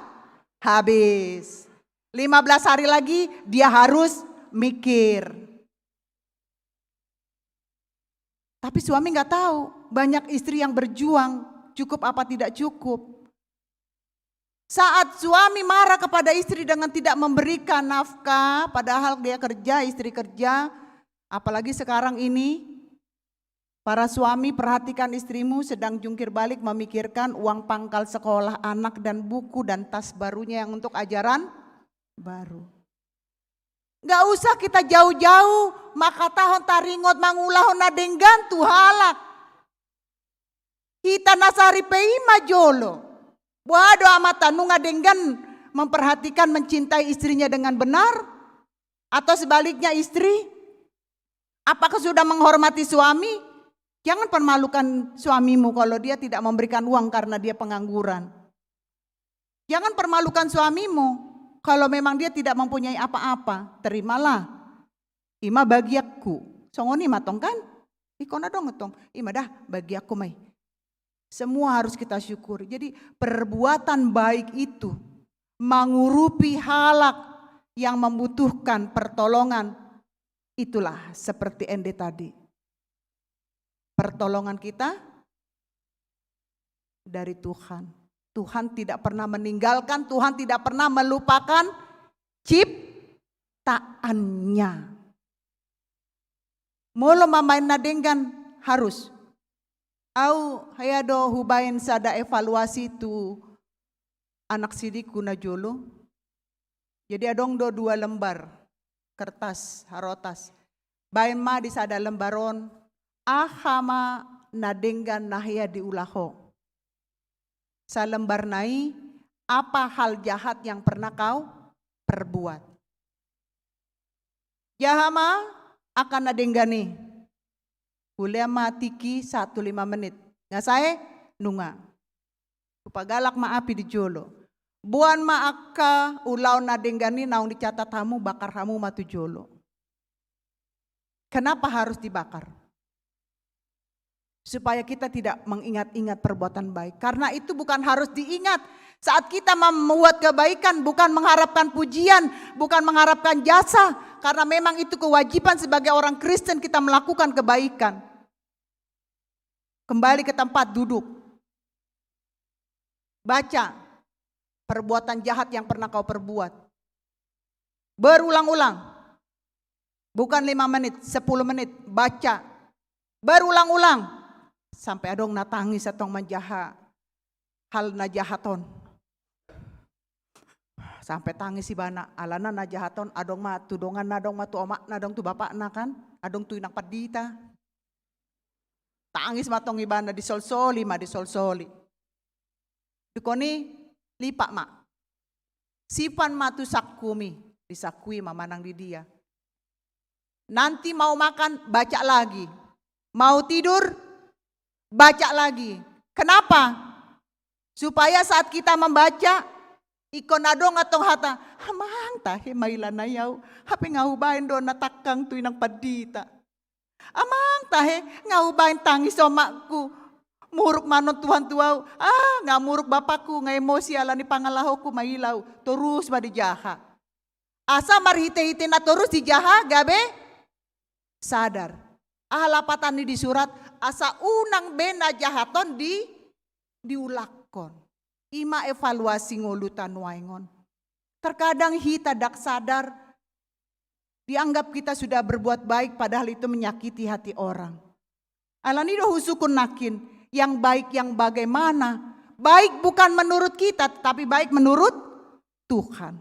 habis. 15 hari lagi dia harus mikir. Tapi suami nggak tahu, banyak istri yang berjuang, cukup apa tidak cukup. Saat suami marah kepada istri dengan tidak memberikan nafkah, padahal dia kerja, istri kerja, apalagi sekarang ini, para suami perhatikan istrimu sedang jungkir balik memikirkan uang pangkal sekolah anak dan buku dan tas barunya yang untuk ajaran baru. Gak usah kita jauh-jauh, maka tahun taringot mangulahon na denggan tuhalak. Kita nasari pei majolo. Wado amata nunga denggan memperhatikan mencintai istrinya dengan benar, atau sebaliknya istri, apakah sudah menghormati suami? Jangan permalukan suamimu kalau dia tidak memberikan uang karena dia pengangguran. Jangan permalukan suamimu kalau memang dia tidak mempunyai apa-apa. Terimalah, ima bagi aku. Songoni matong kan? Ikona dong ngetong. Ima dah bagi aku mai. Semua harus kita syukur. Jadi perbuatan baik itu mengurupi halak yang membutuhkan pertolongan. Itulah seperti Ende tadi. Pertolongan kita dari Tuhan. Tuhan tidak pernah meninggalkan, Tuhan tidak pernah melupakan ciptaannya. Molo mamain nadenggan harus. Au hayado hubain sada evaluasi tu anak sidiku na jolo. Jadi adong do 2 lembar kertas harotas. Bain ma di sada lembaron ahama nadenggan nahya diulaho. Sa lembar nai, apa hal jahat yang pernah kau perbuat? Jahama akan nadenggani. Boleh matiki 1-5 menit. Nggak saya nunga. Kupagalak maapi di jolo. Buan maaka ulau nadenggani naung dicatat hamu bakar hamu matu jolo. Kenapa harus dibakar? Supaya kita tidak mengingat-ingat perbuatan baik. Karena itu bukan harus diingat. Saat kita membuat kebaikan bukan mengharapkan pujian, bukan mengharapkan jasa. Karena memang itu kewajiban sebagai orang Kristen kita melakukan kebaikan. Kembali ke tempat duduk. Baca perbuatan jahat yang pernah kau perbuat. Berulang-ulang. Bukan 5 menit, 10 menit. Baca. Berulang-ulang. Sampai adong natangis atong manjaha hal najahaton. Sampai tangis si bana alana najahaton adong ma tudongan nadong ma tu omak nadong tu bapak na kan adong tu inang padita. Tangis matong ibana disolsoli ma disolsoli. Dukoni lipak ma. Sipan ma tu sakumi disakui mamanang di dia. Nanti mau makan baca lagi. Mau tidur baca lagi. Kenapa? Supaya saat kita membaca, ikon adong atong hata, hamang tahe mailan na yaw, hape ngahubain do natakang tuy ng padita. Amang tahe ngahubain tangis omakku, muruk manon Tuhan tuaw, ngamuruk bapakku, nga emosi ala ni pangalaho ko mailaw, terus ba di jaha. Asa marhite-hite na terus di jaha, gabe? Sadar. Ahalapatan ni di surat, asa unang bena jahaton diulakon. Ima evaluasi ngulutan waingon. Terkadang hita dak sadar, dianggap kita sudah berbuat baik padahal itu menyakiti hati orang. Alani do husukun nakin, yang baik yang bagaimana? Baik bukan menurut kita, tetapi baik menurut Tuhan.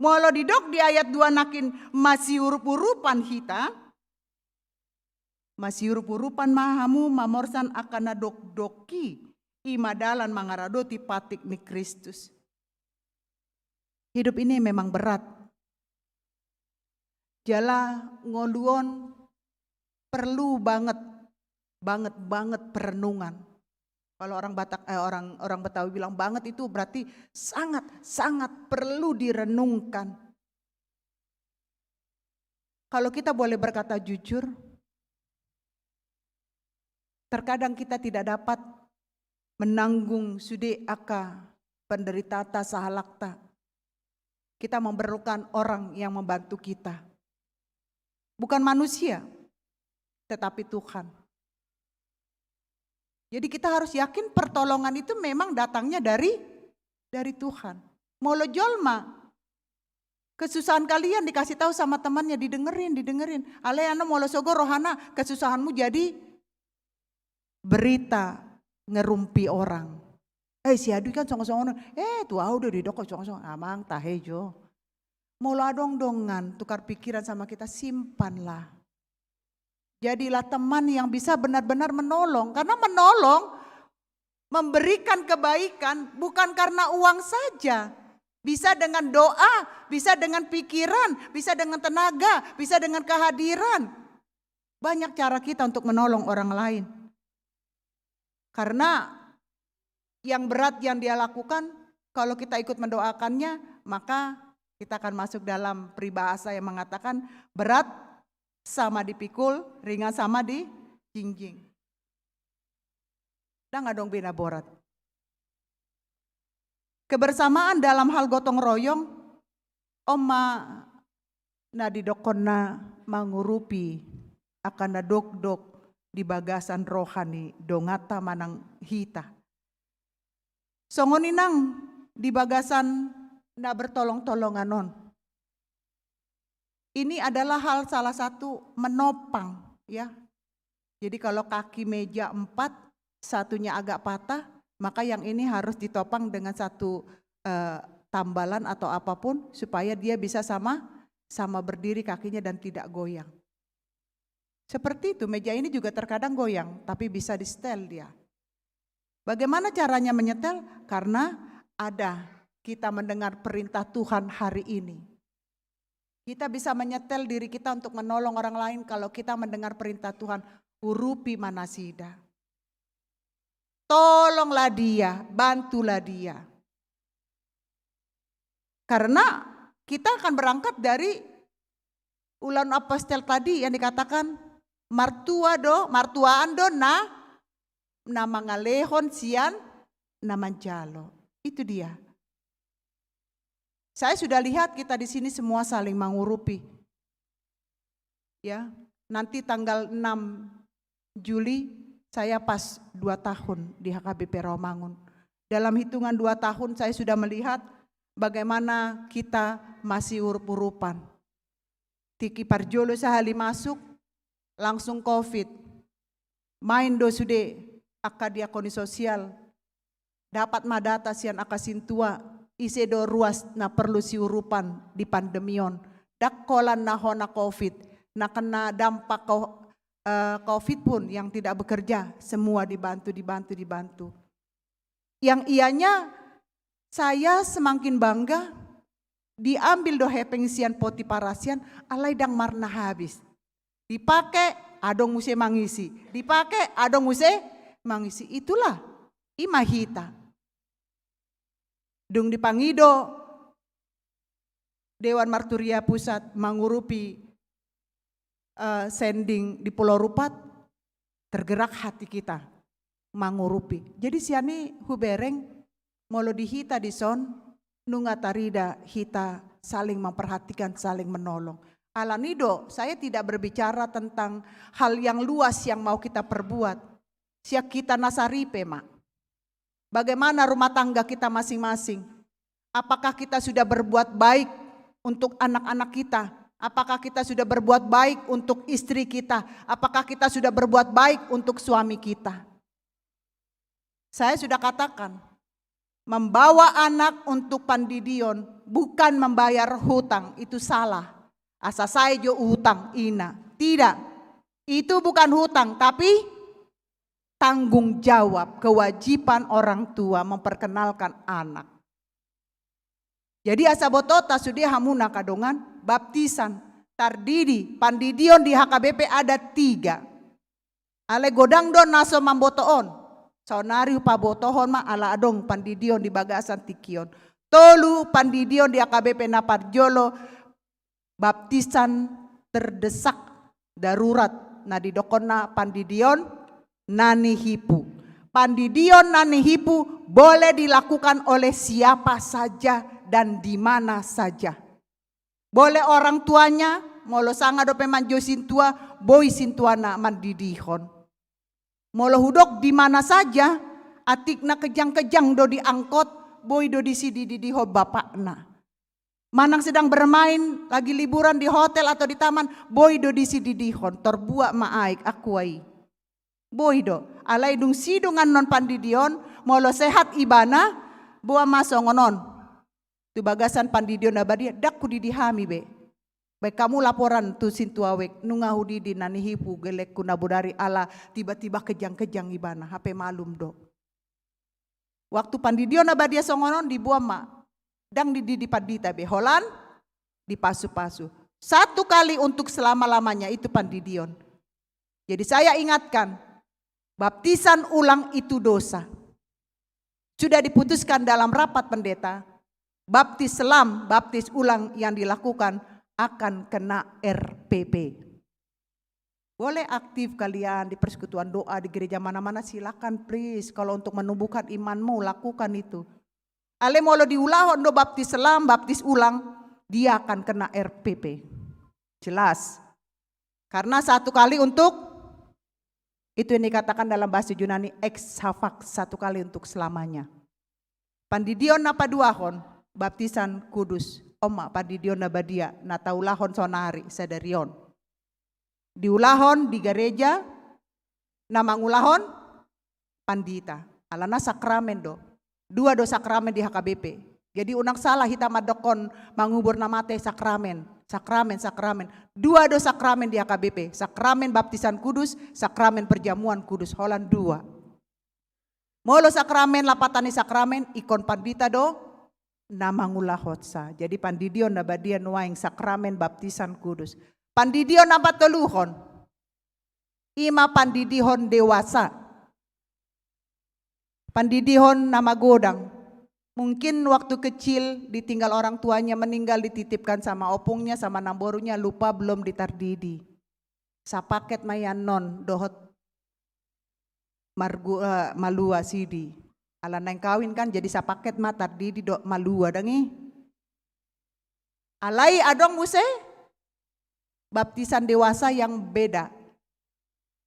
Walau didok di ayat 2 nakin masih urup-urupan hita, masih urup-urupan mahamu mamorsan akan dok-doki imadalan mangaradoti patik ni Kristus. Hidup ini memang berat. Jala ngoluon perlu banget perenungan. Kalau orang Batak orang Betawi bilang banget itu berarti sangat perlu direnungkan. Kalau kita boleh berkata jujur, terkadang kita tidak dapat menanggung sude aka penderitata sahalakta. Kita memerlukan orang yang membantu kita. Bukan manusia, tetapi Tuhan. Jadi kita harus yakin pertolongan itu memang datangnya dari Tuhan. Molo jolma, kesusahan kalian dikasih tahu sama temannya, didengerin. Aleana molo sogo rohana, kesusahanmu jadi berita ngerumpi orang. Si adu kan songo-songo, tuh udah didoko songo-songo, amang tahejo. Mula dongan tukar pikiran sama kita, simpanlah. Jadilah teman yang bisa benar-benar menolong. Karena menolong, memberikan kebaikan bukan karena uang saja. Bisa dengan doa, bisa dengan pikiran, bisa dengan tenaga, bisa dengan kehadiran. Banyak cara kita untuk menolong orang lain. Karena yang berat yang dia lakukan, kalau kita ikut mendoakannya, maka kita akan masuk dalam peribahasa yang mengatakan berat sama dipikul, ringan sama dijingjing. Dan nggak dong bina borat. Kebersamaan dalam hal gotong royong, oma na didokon na mangurupi akan na dok-dok di bagasan rohani dongata manang hita. Songoninang di bagasan na bertolong-tolongan non. Ini adalah hal salah satu menopang ya. Jadi kalau kaki meja 4, satunya agak patah, maka yang ini harus ditopang dengan satu tambalan atau apapun supaya dia bisa sama berdiri kakinya dan tidak goyang. Seperti itu, meja ini juga terkadang goyang, tapi bisa di-setel dia. Bagaimana caranya menyetel? Karena ada kita mendengar perintah Tuhan hari ini. Kita bisa menyetel diri kita untuk menolong orang lain kalau kita mendengar perintah Tuhan, urupi manasida. Tolonglah dia, bantulah dia. Karena kita akan berangkat dari ulan apostel tadi yang dikatakan martuaan do na mangalehon sian na manjalo. Itu dia. Saya sudah lihat kita di sini semua saling mengurupi. Ya, nanti tanggal 6 Juli saya pas 2 tahun di HKBP Rawamangun. Dalam hitungan 2 tahun saya sudah melihat bagaimana kita masih urup-urupan. Tiki Parjolo sehali masuk langsung COVID. Main do sude akadiakoni sosial. Dapat madata sian akasintua. Ise do ruas na perlu si urupan di pandemion. Dakkolan na hona COVID. Na kena dampak COVID pun yang tidak bekerja. Semua dibantu. Yang ianya saya semakin bangga. Diambil do hepengsian poti parasian. Alai dang marna habis. Dipakai adong muse mangisi. Dipakai adong muse mangisi. Itulah imahita. Dung dipangido Dewan Marturia Pusat mengurupi sending di Pulau Rupat, tergerak hati kita mengurupi. Jadi siani hubereng molo dihita di son nunga tarida hita saling memperhatikan, saling menolong. Alanido, saya tidak berbicara tentang hal yang luas yang mau kita perbuat. Siak kita nasaripe mak. Bagaimana rumah tangga kita masing-masing? Apakah kita sudah berbuat baik untuk anak-anak kita? Apakah kita sudah berbuat baik untuk istri kita? Apakah kita sudah berbuat baik untuk suami kita? Saya sudah katakan, membawa anak untuk pandidion bukan membayar hutang, itu salah. Asa saya jo hutang ina. Tidak, itu bukan hutang, tapi tanggung jawab, kewajiban orang tua memperkenalkan anak. Jadi asa botota sudah hamuna kadongan baptisan, tardidi, pandidion di HKBP ada 3. Ale godang don naso mambotoon, saunari upabotohon ma ala adong pandidion di bagasan tikion. Tolu pandidion di HKBP Naparjolo, baptisan terdesak darurat. Nah di dokona pandidion nani hipu. Pandidion nani hipu boleh dilakukan oleh siapa saja dan di mana saja. Boleh orang tuanya, molo sanga dope manjo sintua, boy sintuana mandidihon. Molo hudok di mana saja, atik na kejang-kejang do diangkot, boy do disidi diho bapakna. Manang sedang bermain, lagi liburan di hotel atau di taman, boy do disidi dihon, terbuat maaik akuai. Boydo, alai dung sidungan non pandidion, molo sehat ibana, buah masongonon. Tu bagasan pandidion abadia, dak kudi dihami be. Baik kamu laporan tu sintuawek, nungahudi di nanihipu gelek kunabudari ala tiba-tiba kejang-kejang ibana, hape malum do. Waktu pandidion abadia songonon dibuah ma, dang di padita be, holan dipasu-pasu. 1 kali untuk selama-lamanya itu pandidion. Jadi saya ingatkan, baptisan ulang itu dosa. Sudah diputuskan dalam rapat pendeta, baptis selam, baptis ulang yang dilakukan akan kena RPP. Boleh aktif kalian di persekutuan doa di gereja mana-mana, silakan please. Kalau untuk menumbuhkan imanmu lakukan itu. Ale molo diulahon do baptis selam, baptis ulang, dia akan kena RPP. Jelas. Karena 1 kali untuk Itu yang dikatakan dalam bahasa Yunani ex hafak, satu kali untuk selamanya. Pandidion na paduahon, baptisan kudus. Oma pandidion na badia, na taulahon sonari, sadarion. Diulahon di gereja, na mangulahon, pandita. Alana sakramen do. 2 do sakramen di HKBP. Jadi unang salah hita madokon mangubur namate sakramen. Sakramen. 2 do sakramen di HKBP. Sakramen baptisan kudus, sakramen perjamuan kudus. Holan 2. Molo sakramen lapatani sakramen ikon pandita do namangula hotsa. Jadi pandidion na badian waing sakramen baptisan kudus. Pandidion na patuluhon. Ima pandidihon dewasa. Pandidihon na magodang. Mungkin waktu kecil ditinggal orang tuanya, meninggal, dititipkan sama opungnya, sama namborunya, lupa belum ditardidi. Sapaket mayan non dohot malua sidi. Ala nang kawin kan jadi sapaket ma tardidi do malua dangi. Alai adong muse baptisan dewasa yang beda.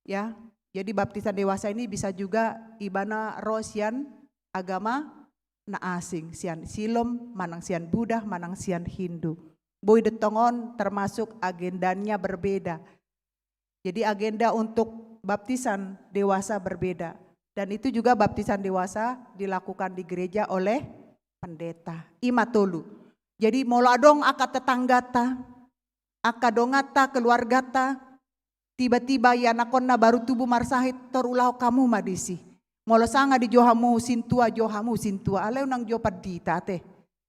Ya, jadi baptisan dewasa ini bisa juga ibana rosian agama na asing, sian Silom, manang sian Buddha, manang sian Hindu. Boy detongon termasuk agendanya berbeda. Jadi agenda untuk baptisan dewasa berbeda. Dan itu juga baptisan dewasa dilakukan di gereja oleh pendeta. Imatolu. Jadi molo adong aka tetanggata, aka dongata keluargata, tiba-tiba ya nakonna baru tubuh marsahit torulau kamu madisi. Molo sanga di johamu sintua aleu nang jo padita teh.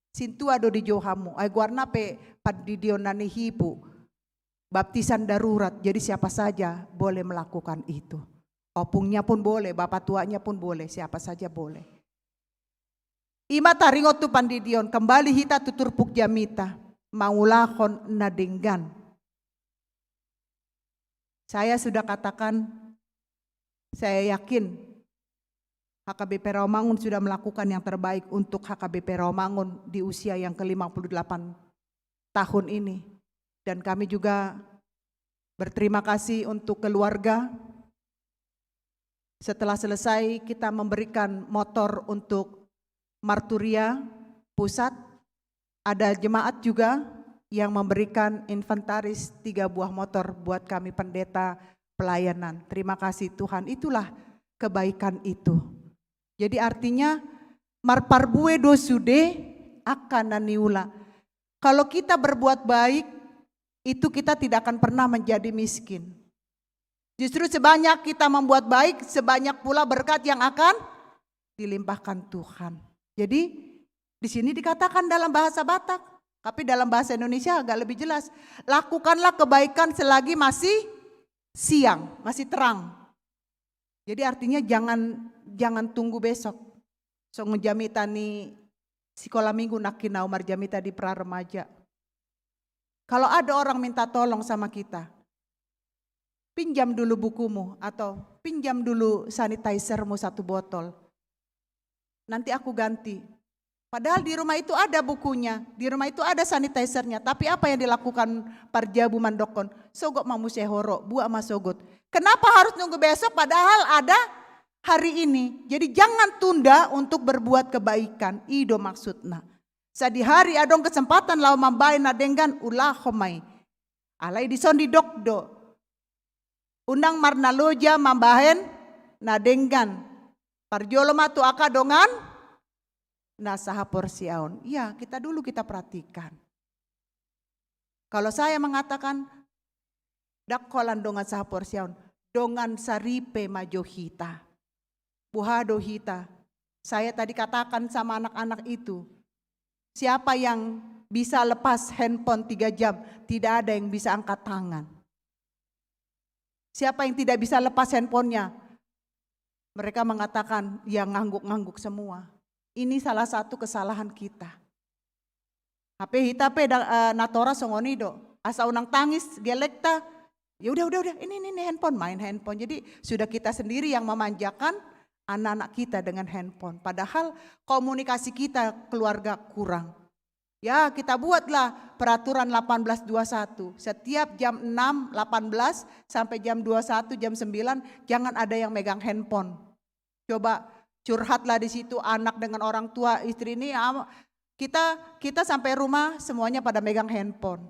Sintua do di johamu. Ay guarna pe padidion nani hipu. Baptisan darurat. Jadi siapa saja boleh melakukan itu. Opungnya pun boleh, bapak tuanya pun boleh, siapa saja boleh. Ima taringot tu pandidion, kembali hita tutur puk jamita. Maulahon nadenggan. Saya sudah katakan, saya yakin HKBP Rawamangun sudah melakukan yang terbaik untuk HKBP Rawamangun di usia yang ke-58 tahun ini. Dan kami juga berterima kasih untuk keluarga. Setelah selesai kita memberikan motor untuk Marturia Pusat. Ada jemaat juga yang memberikan inventaris 3 buah motor buat kami pendeta pelayanan. Terima kasih Tuhan, itulah kebaikan itu. Jadi artinya marparbue dosude akan naniula. Kalau kita berbuat baik, itu kita tidak akan pernah menjadi miskin. Justru sebanyak kita membuat baik, sebanyak pula berkat yang akan dilimpahkan Tuhan. Jadi di sini dikatakan dalam bahasa Batak, tapi dalam bahasa Indonesia agak lebih jelas. Lakukanlah kebaikan selagi masih siang, masih terang. Jadi artinya jangan tunggu besok. So ngejamita ni sekolah minggu nakina umar jamita di pra remaja. Kalau ada orang minta tolong sama kita, pinjam dulu bukumu atau pinjam dulu sanitizermu 1 botol. Nanti aku ganti. Padahal di rumah itu ada bukunya, di rumah itu ada sanitizernya. Tapi apa yang dilakukan Parjabu Mandokon? Sogok mamu sehoro, buat masogot. Kenapa harus nunggu besok padahal ada hari ini? Jadi jangan tunda untuk berbuat kebaikan. Ido maksudna. Sadi hari adong kesempatan lau mambai nadenggan ulah homai. Alai dison di dokdo. Undang marnaloja mambahen nadenggan. Parjolo matu akadongan nasaha porsiaun. Ya, kita perhatikan. Kalau saya mengatakan dakkolan dongan saha porsiaun, dongan saripe majohita. Buhado hita. Saya tadi katakan sama anak-anak itu, siapa yang bisa lepas handphone 3 jam, tidak ada yang bisa angkat tangan. Siapa yang tidak bisa lepas handphonenya? Mereka mengatakan yang ngangguk-ngangguk semua. Ini salah satu kesalahan kita. HP hitape natora songonido. Asa unang tangis gelekta. Ya udah ini handphone, main handphone. Jadi sudah kita sendiri yang memanjakan anak-anak kita dengan handphone. Padahal komunikasi kita keluarga kurang. Ya, kita buatlah peraturan 1821. Setiap jam 6, 18 sampai jam 21, jam 9 jangan ada yang megang handphone. Coba curhatlah di situ anak dengan orang tua, istri ini kita sampai rumah semuanya pada megang handphone.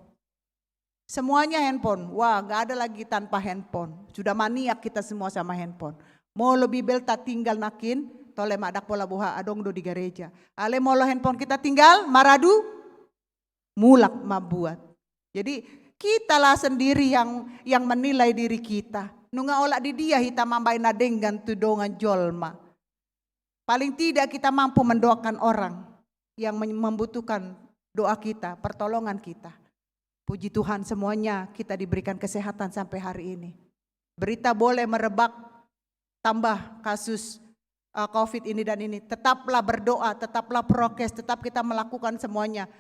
Semuanya handphone. Wah, gak ada lagi tanpa handphone. Sudah maniak kita semua sama handphone. Mau lebih belta tinggal nakin, tole madak pola buha adong do di gereja. Ale molo handphone kita tinggal maradu mulak mabuat. Jadi kitalah sendiri yang menilai diri kita. Nunga olah di dia hita mambai nadenggan tudongan jolma. Paling tidak kita mampu mendoakan orang yang membutuhkan doa kita, pertolongan kita. Puji Tuhan semuanya kita diberikan kesehatan sampai hari ini. Berita boleh merebak, tambah kasus COVID ini dan ini. Tetaplah berdoa, tetaplah prokes, tetap kita melakukan semuanya.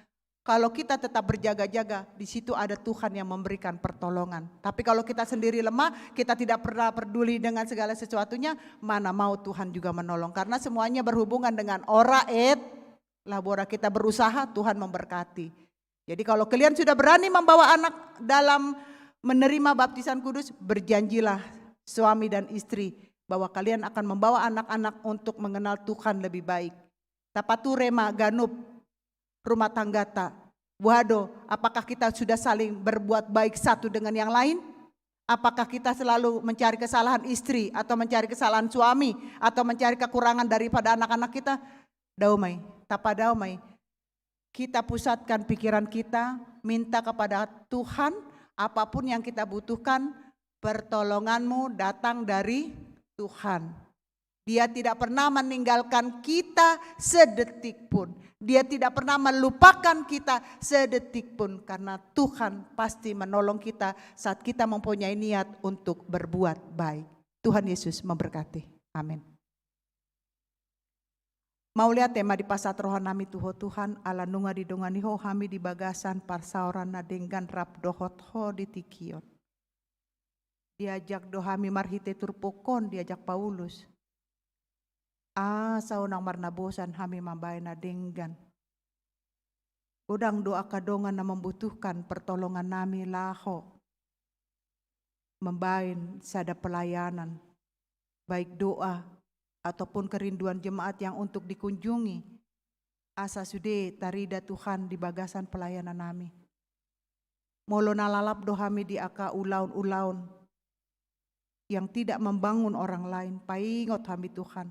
Kalau kita tetap berjaga-jaga, di situ ada Tuhan yang memberikan pertolongan. Tapi kalau kita sendiri lemah, kita tidak pernah peduli dengan segala sesuatunya, mana mau Tuhan juga menolong. Karena semuanya berhubungan dengan ora et labora, kita berusaha, Tuhan memberkati. Jadi kalau kalian sudah berani membawa anak dalam menerima baptisan kudus, berjanjilah suami dan istri bahwa kalian akan membawa anak-anak untuk mengenal Tuhan lebih baik. Tapaturema ganup rumah tangga tak. Wado, apakah kita sudah saling berbuat baik satu dengan yang lain? Apakah kita selalu mencari kesalahan istri atau mencari kesalahan suami atau mencari kekurangan daripada anak-anak kita? Daumai, tapa daumai. Kita pusatkan pikiran kita, minta kepada Tuhan apapun yang kita butuhkan, pertolonganmu datang dari Tuhan. Dia tidak pernah meninggalkan kita sedetik pun. Dia tidak pernah melupakan kita sedetik pun. Karena Tuhan pasti menolong kita saat kita mempunyai niat untuk berbuat baik. Tuhan Yesus memberkati. Amin. Mau lihat tema di pasat rohan nami Tuhan ala nunga di dongani ho hami di bagasan parsauran na denggan rap dohot ho di tikion. Diajak dohami marhite turpokon diajak Paulus. Saunang marnabosan hami mambayan na denggan. Udang doa kadongan na membutuhkan pertolongan nami laho. Membain sada pelayanan. Baik doa ataupun kerinduan jemaat yang untuk dikunjungi. Asa sude tarida Tuhan di bagasan pelayanan nami. Molo nalalap dohami di aka ulaun-ulaun. Yang tidak membangun orang lain. Paingot hami Tuhan.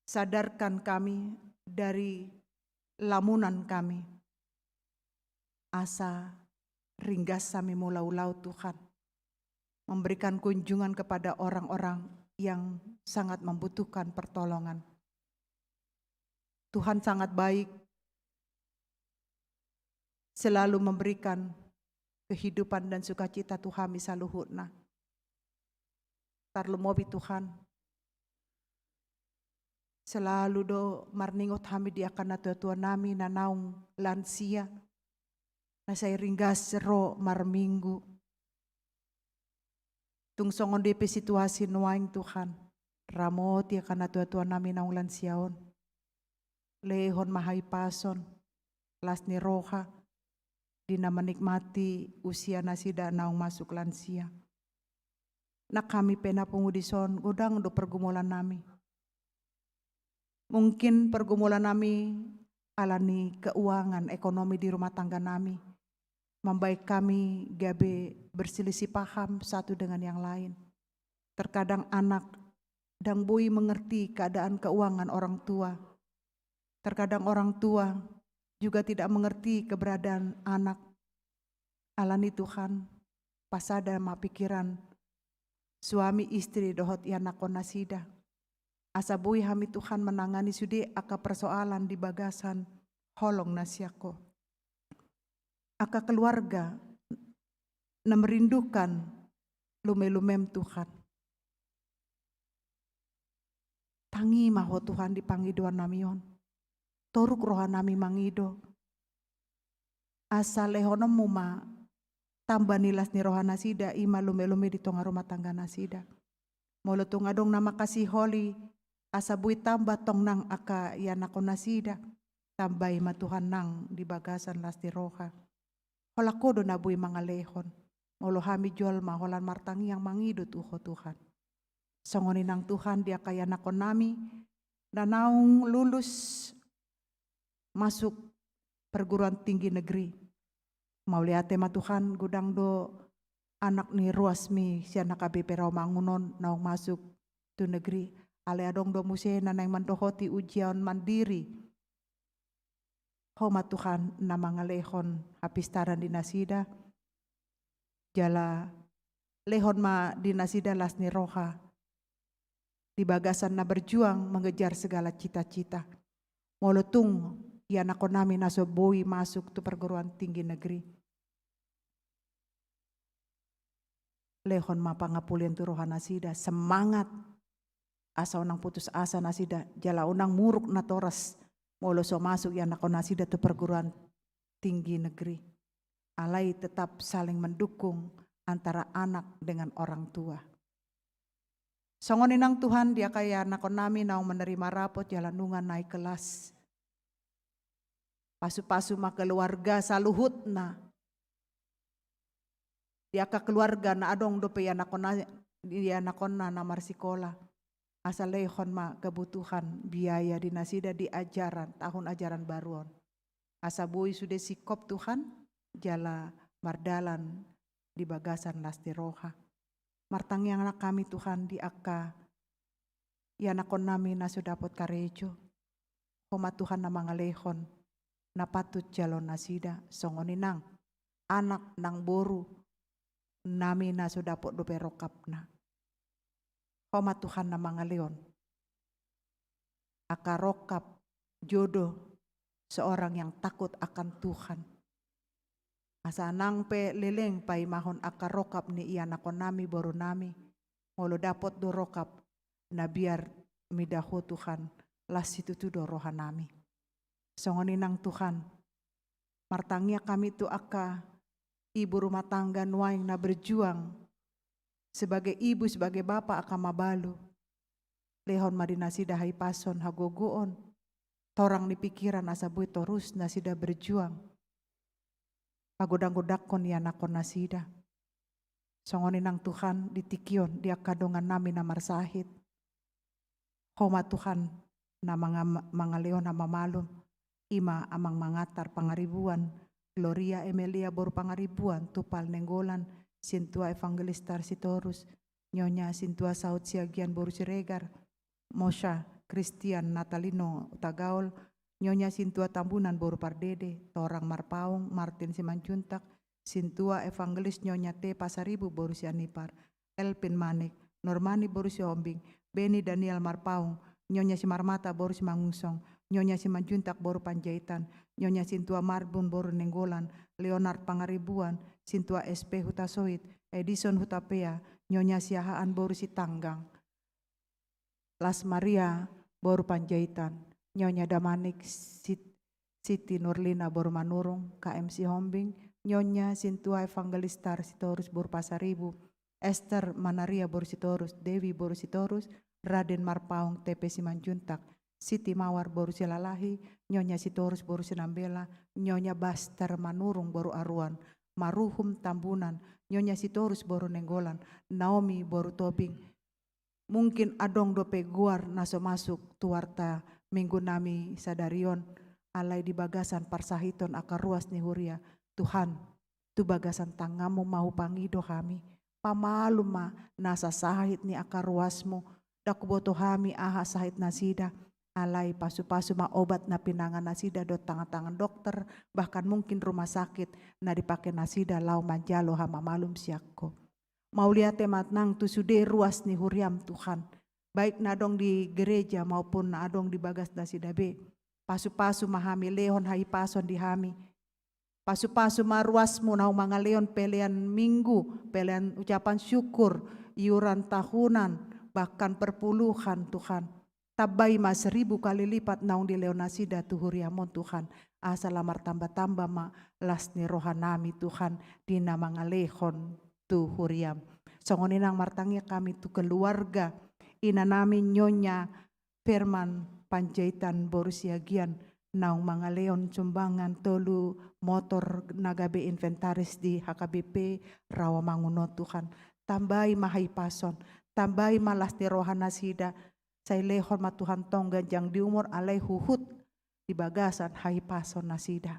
Sadarkan kami dari lamunan kami. Asa ringgas kami mulau-lau Tuhan. Memberikan kunjungan kepada orang-orang yang sangat membutuhkan pertolongan. Tuhan sangat baik. Selalu memberikan kehidupan dan sukacita Tuhan misaluhutna. Tarlumobi Tuhan. Selalu do marningot hami di akan natua nami na naung lansia. Na say ringgas ro marminggu. Tungsongon depe situasi nuaing Tuhan. Ramoti akan natua nami naung lansiaon. Lehon mahay pason. Las ni roha. Dina menikmati usia nasida naung masuk lansia. Na kami pena pengudison udang do pergumulan nami. Mungkin pergumulan nami alani keuangan ekonomi di rumah tangga nami. Membaik kami gabe berselisih paham satu dengan yang lain. Terkadang anak dan bui mengerti keadaan keuangan orang tua. Terkadang orang tua juga tidak mengerti keberadaan anak. Alani Tuhan pasada ma pikiran suami istri dohot yanakon nasida. Asa bui hami Tuhan menangani sude aka persoalan di bagasan holong nasiako. Aka keluarga na merindukan lume-lumem Tuhan. Tangi maho Tuhan di pangidoan namion. Toruk rohan nami mangido. Asa lehonom muma tambah nilas ni rohan nasida ima lume-lume di tonga rumah tangga nasida. Molo tunga dong nama kasih holi. Asa bui tambah tong nang aka yanakon nasida. tambay matuhan nang di bagasan las ni roha. Holakodo na buhay mga lehon. Molo hami jual maholan martangi yang mangidot uho Tuhan. Songonin ng Tuhan dia kaya nakon nami na naung lulus masuk perguruan tinggi negeri. Mauliate matuhan gudang do anak ni Ruasmi siya nakabepe raw mangunon naung masuk tu negeri. Ale adong do muse na nang mandohoti ujian mandiri. Homa Tuhan na mga lehon hapistaran di nasida. Jala lehon ma di nasida las ni roha. Di bagasan na berjuang mengejar segala cita-cita. Molotung yan ako namin nasoboi masuk tu perguruan tinggi negeri. Lehon ma pangapulian tu roha nasida. Semangat asa unang putus asa nasida. Jala unang muruk na toras. Molo so masuk yan ako nasida tu perguruan tinggi negeri. Alai tetap saling mendukung antara anak dengan orang tua. Songonin ng Tuhan dia kaya nako namin na menerima rapot jalanungan naik kelas. Pasu-pasu keluarga saluhut na. Dia ka keluarga na adong dope ya nako na namar sikola. Asal lehon ma kebutuhan biaya di nasida di ajaran tahun ajaran baruan. Asa bui sudah sikop Tuhan jala mardalan di bagasan lasti roha. Martang yang anak kami Tuhan di akka ya nakon nami na sudapot karejo. Homa Tuhan na mga lehon na patut jalon nasida songoninang anak nang boru nami na sudapot dope rokap na. Homa Tuhan na mga leon. Akarokap jodoh seorang yang takut akan Tuhan. Asa nang pe leleng pay mahon akarokap ni iya nakon nami boru nami. Molo dapot do rokap na biar midaho Tuhan las itu tu do roha nami. Songonin ng Tuhan. Martangnya kami tu aka ibu rumah tangga nuaing na berjuang. Sebagai ibu, sebagai bapak akan mabalu. Lehon madinasida hai pason hagogoon. Torang ni pikiran asa bui torus nasida berjuang. Pagodang-godakon ya nakon nasida. Songonin ng Tuhan ditikion dia kadongan namin na marsahit. Homa Tuhan na mga leon na mamalum. Ima amang mangatar pangaribuan. Gloria Emilia boru pangaribuan tupal nenggolan. Sintua Evangelistar Sitorus, Nyonya Sintua Saud Siagian Boru Siregar, Mosha Christian Natalino Tagaol, Nyonya Sintua Tambunan Boru Pardede, Torang Marpaung, Martin Simanjuntak, Sintua Evangelis Nyonya T Pasaribu Boru Sianipar, Elpin Manik, Normani Boru Siombing, Beni Daniel Marpaung, Nyonya Simarmata Boru Simangungsong, Nyonya Simanjuntak Boru Panjaitan, Nyonya Sintua Marbun Boru Nenggolan, Leonard Pangaribuan, Sintua SP Hutasoit, Edison Hutapea, Nyonya Siahaan Boru Sitanggang, Las Maria Boru Panjaitan, Nyonya Damanik Siti Nurlina Boru Manurung, KMC Hombing, Nyonya Sintua Evangelistar Sitorus Boru Pasaribu, Esther Manaria Boru Sitorus, Dewi Boru Sitorus, Raden Marpaung TP Simanjuntak, Siti Mawar Boru Silalahi, Nyonya Sitorus Boru Sinambela, Nyonya Baster Manurung Boru Aruan, Maruhum Tambunan, Nyonya Sitorus Boru Nenggolan, Naomi Boru Tobing. Mungkin adong dope guar naso masuk tuarta minggu nami sadarion alai di bagasan parsahiton akar ruas ni huria. Tuhan, tu bagasan tangamu mau pangido kami. Pamalu ma nasa sahit ni akar ruasmu. Dakuboto kami aha sahit nasida. Alai pasu-pasu ma obat na pinangan nasida do tangan-tangan dokter bahkan mungkin rumah sakit na dipakai nasida lau manjalo hama malum siakko. Mauliate matnang tu sude ruas ni huriam Tuhan. Baik nadong di gereja maupun nadong di bagas nasida be. Pasu-pasu mahami lehon hai pason dihami. Pasu-pasu maruasmu nau mga leon pelian minggu, pelian ucapan syukur, iuran tahunan, bahkan perpuluhan Tuhan. Tabay mas 1000 kali lipat naung di leonasida tuhuriamon Tuhan. Asa lamar tambah-tambah ma las ni rohanami Tuhan. Dina mga lehon tuhuriam. Songoninang martangnya kami tu keluarga. Ina namin Nyonya Firman Panjaitan Boru Siagian. naong mga leon sumbangan tolu motor nagabe inventaris di HKBP Rawamangun Tuhan. Tambahi mahay pason, tambahi malas ni rohan nasida, say lehon matuhan tonggan jang di umur alay huhut di bagasan hay pason nasida.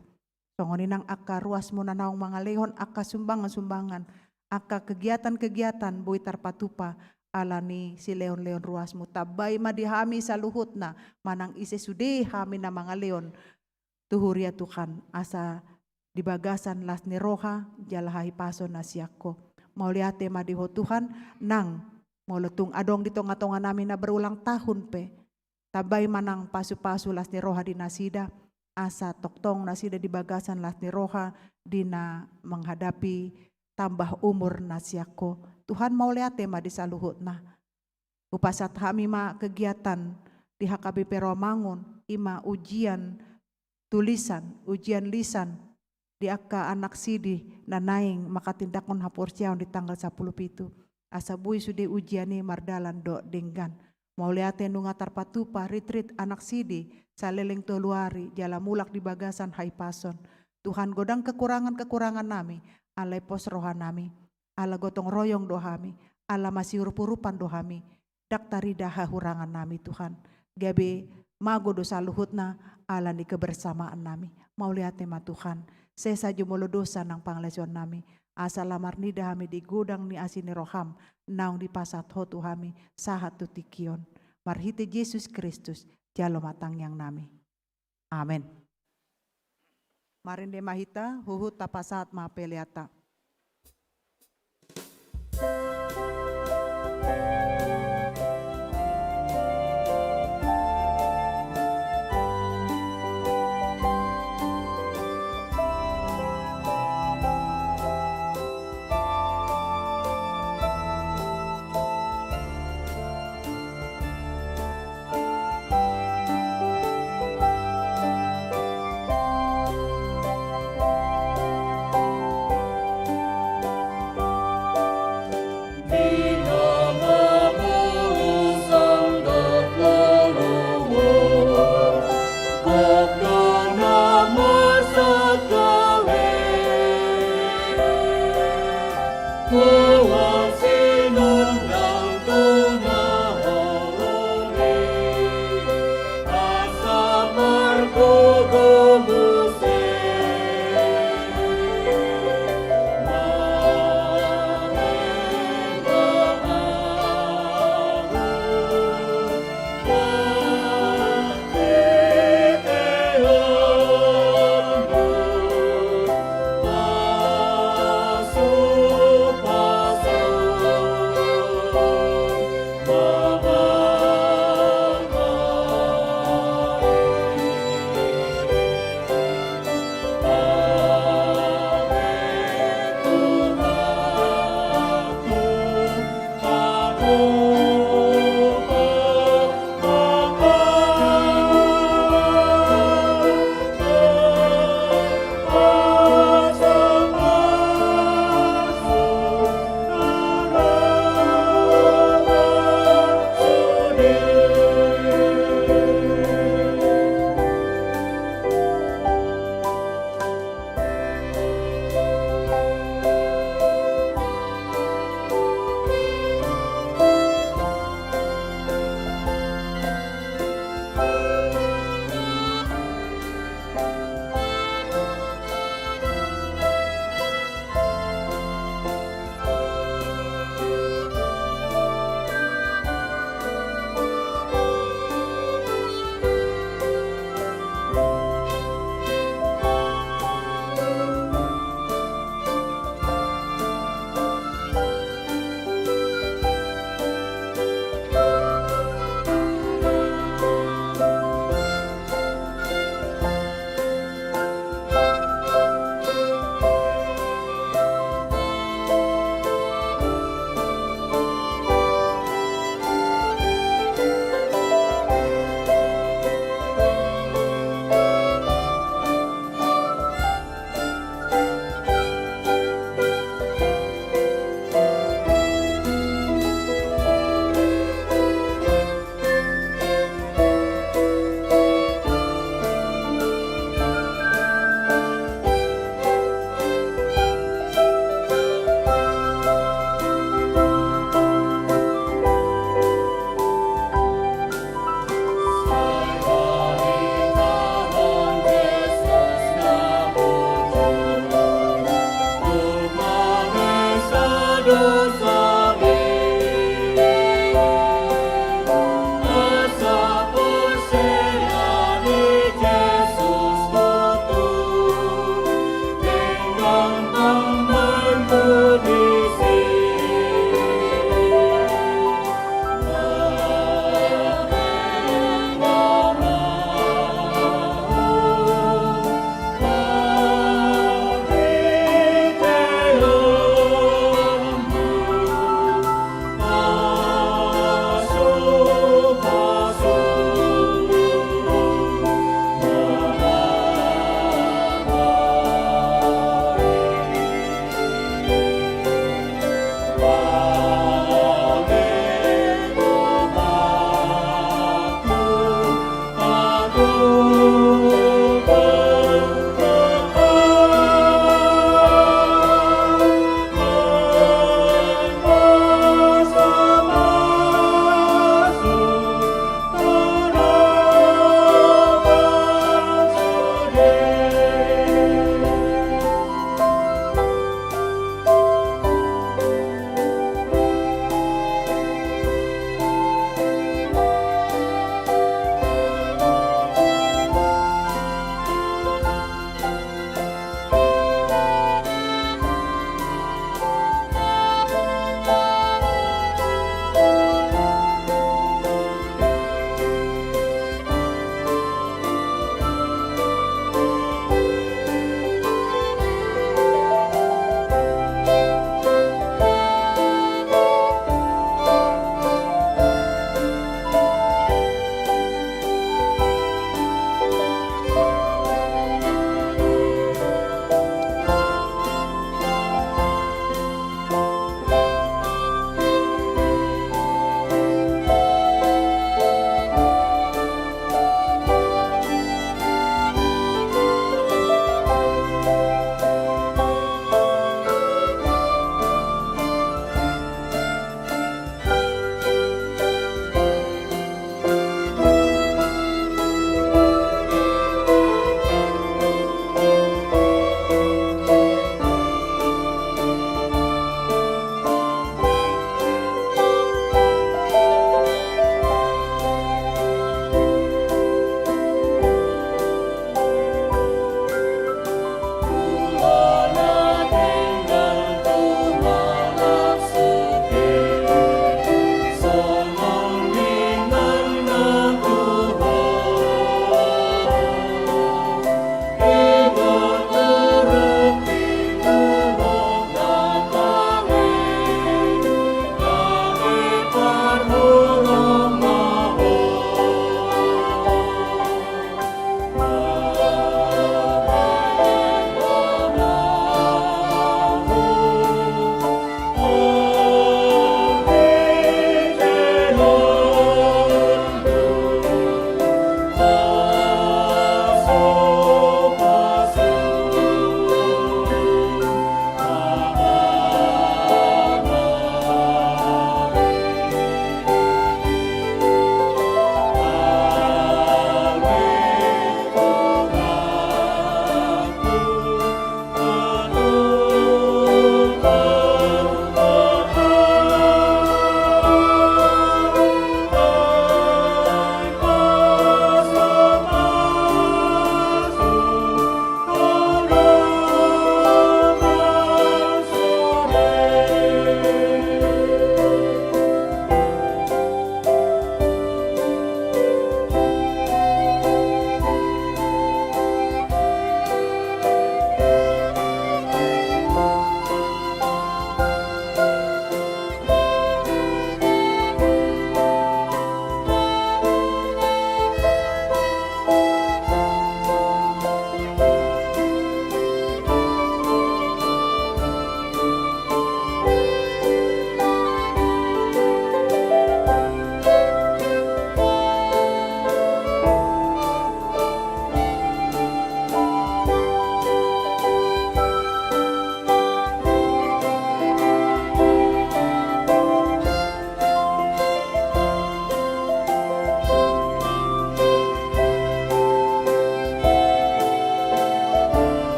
Songonin ang akka ruas mo na naong mga lehon, akka sumbangan, akka kegiatan-kegiatan buhay tarpatupa ala ni si leon-leon ruas mo. Tabay madihami sa luhut na manang ise sudi hami na mga leon. Tuhurya Tuhan asa di bagasan las ni roha jalahay pason na siyako. Mauliate madiho Tuhan nang molutung adong dito nga tonga namin na berulang tahun pe. Tabay manang pasu-pasu las ni roha di nasida. Asa toktong nasida di bagasan las ni roha di na menghadapi tambah umur nasiako. Tuhan mauliate ma di saluhut na. Upasat kami ma kegiatan di HKBP Rawamangun ima ujian tulisan, ujian lisan di akka anak sidi na naing makatindakon haporsiaon di tanggal 10 pitu. Asa bui sudi ujiani mardalan do denggan. Mauliate nunga tarpatupa retreat anak sidi sa leleng toluari jala mulak di bagasan hay pason. Tuhan godang kekurangan-kekurangan nami, alay pos roha nami, ala gotong royong dohami, ala masih urup-urupan dohami, daktari daha hurangan nami Tuhan. Gabe mago dosa luhutna ala ni kebersamaan nami. Mauliate ma Tuhan, sesa jumolo dosa ng panglasyon nami, asa lamar ni dahami di gudang ni asini roham, naong di pasat ho tuhami, sahat tutikion. Marhite Yesus Kristus, jalo matang yang nami. Amen. Marinde mahita, huhut tapasat mapeliata.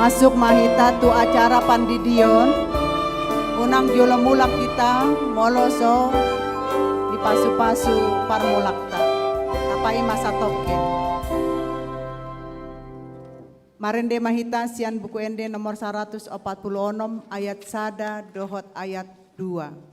Masuk mahita tu acara pandidion. Unang jolo mulak kita moloso di pasu-pasu parmulakta. Tapai masa token. Marende mahita sian buku ende nomor 146 ayat sada dohot ayat 2.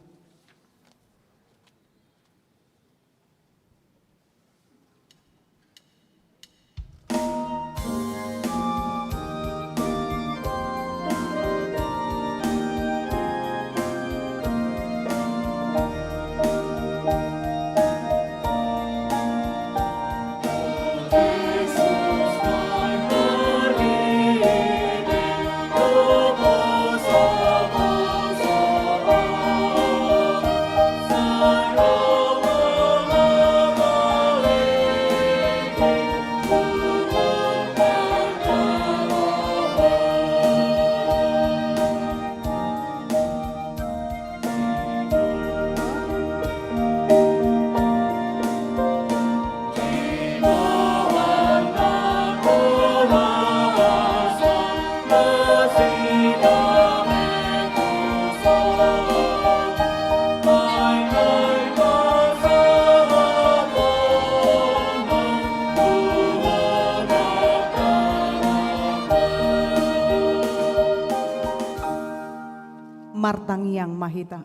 Martangiang mahita.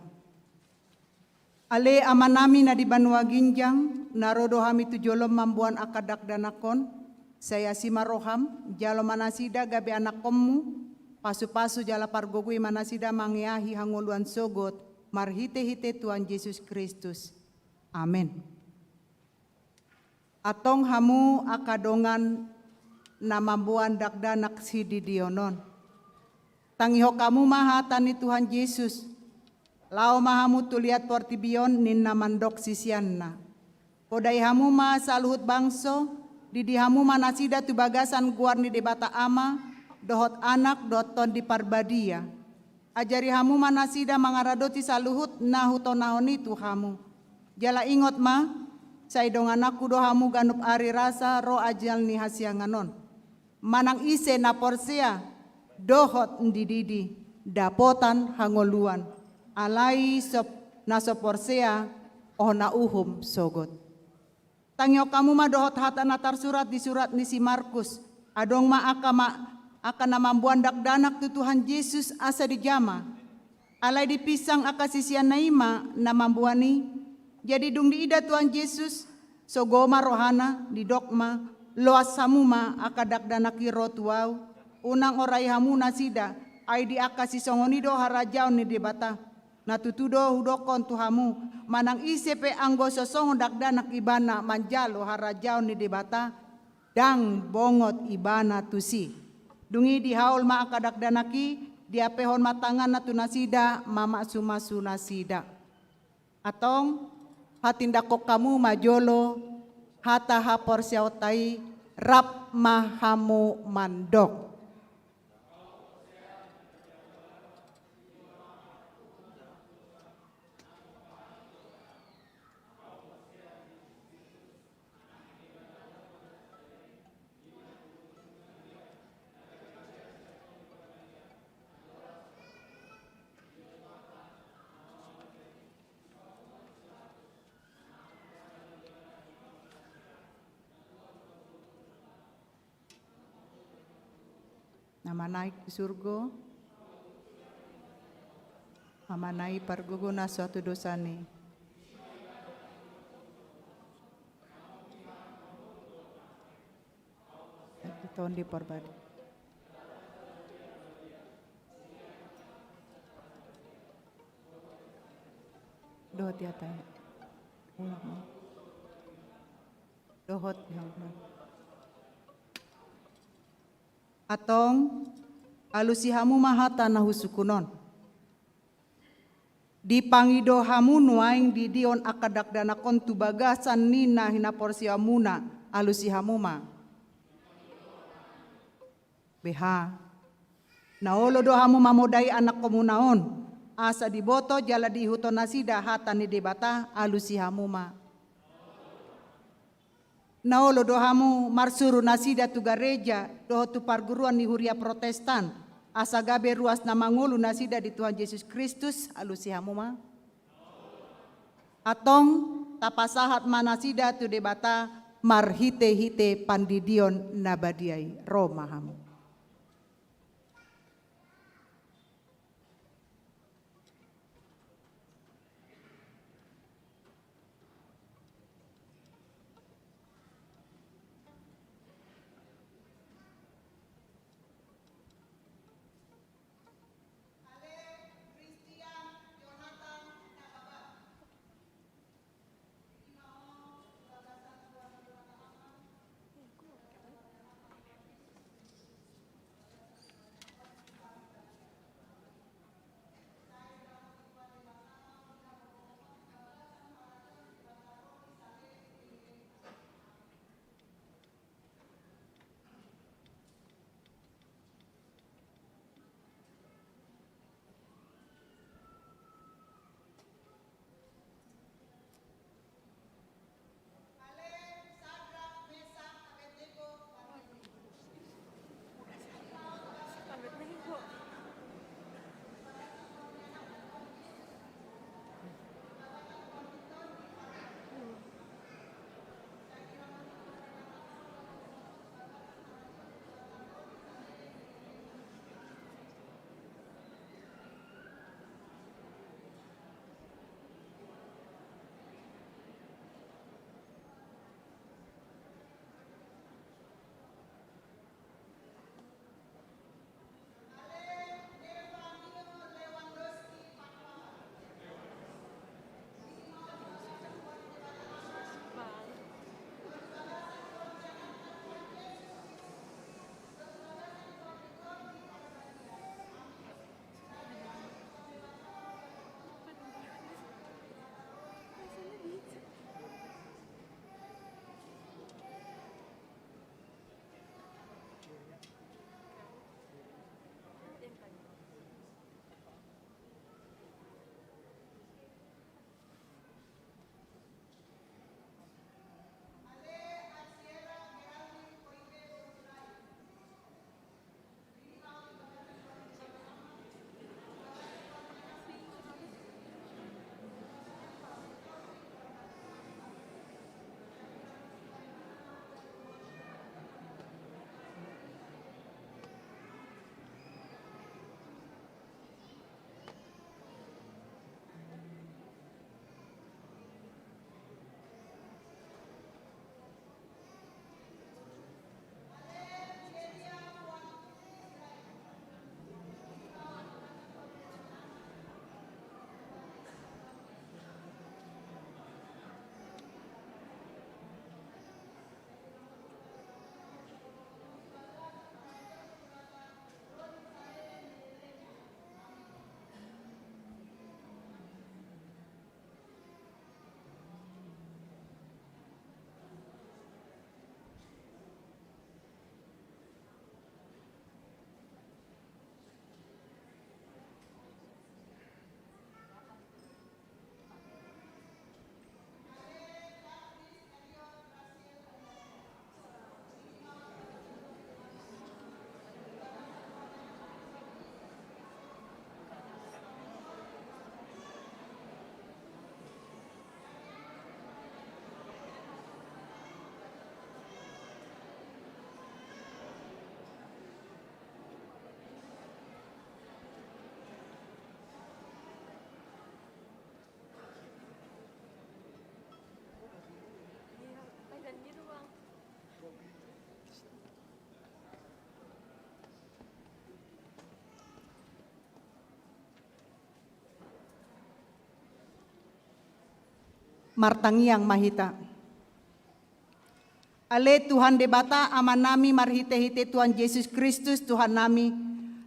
Ale amanami na di Banua Ginjang, narodo hami tujolom mambuan akadak danakon, saya si maroham, jalo manasida gabi anak kommu, pasu-pasu jala pargogui manasida mangiahi hanguluan sogot, marhite-hite Tuhan Yesus Kristus. Amin. Atong hamu akadongan na mambuan dakdanak si didionon. Tangiho kamu maha tani Tuhan Yesus. Lao mahamu tuliat portibion ninna mandok sisianna. Podai hamu ma saluhut bangso. Didi hamu manasida tu bagasan guarni debata ama. Dohot anak doton di parbadia. Ajari hamu manasida mangaradoti saluhut nahuto naoni tu hamu. Jala ingot ma. Saidong anakku do hamu ganup ari rasa ro ajal ni hasianganon. Manang ise na porsea. Dohot ndididi, dapotan hangoluan, alai sop nasoporsea oh nauhum sogot. Tangyo kamu ma dohot hata natar surat di surat ni si Markus, adong ma aka namambuan dakdanak tu Tuhan Yesus asa di jama, alai dipisang aka sisian naima namambuani, jadi dung diida Tuhan Yesus, sogoma rohana di dokma, loas samuma aka dakdanaki rotuau, unang orai hamu nasida ai di akasi songonido harajau ni debata natutudo hudokon tu hamu manang isepe anggo sosong dakdanak ibana manjalo harajau ni debata dang bongot ibana tusi dungi di haul ma akadakdanaki dia pehon matangan natu nasida mama sumasu nasida atong hatindakok kamu majolo hata hapor siautai rap mahamu mandok. Nama naik di surga, nama naik parguguna suatu dosane. Tahun di perbadi. Dohot ya tanya, ulang mau. Dohot yang atong alusihamu mahata nahusukunon. Di pangido hamu nuaing di dion akadak danakon tu bagasan nina hina porsi amuna alusihamu ma. Beha. Naolo do hamu mamodai anak komunaon. Asa diboto jala di huto nasida hata ni debata alusihamu ma. Naolo dohamu marsuru nasida tu gereja doho tu parguruan ni huria Protestan asa gabe ruas na mangulu nasida di Tuhan Yesus Kristus alusihamu ma. Atong tapasahat manasida tu debata marhite-hite pandidion nabadiai romahamu. Martangiang mahita. Ale Tuhan debata amanami marhite-hite Tuhan Yesus Kristus Tuhan nami.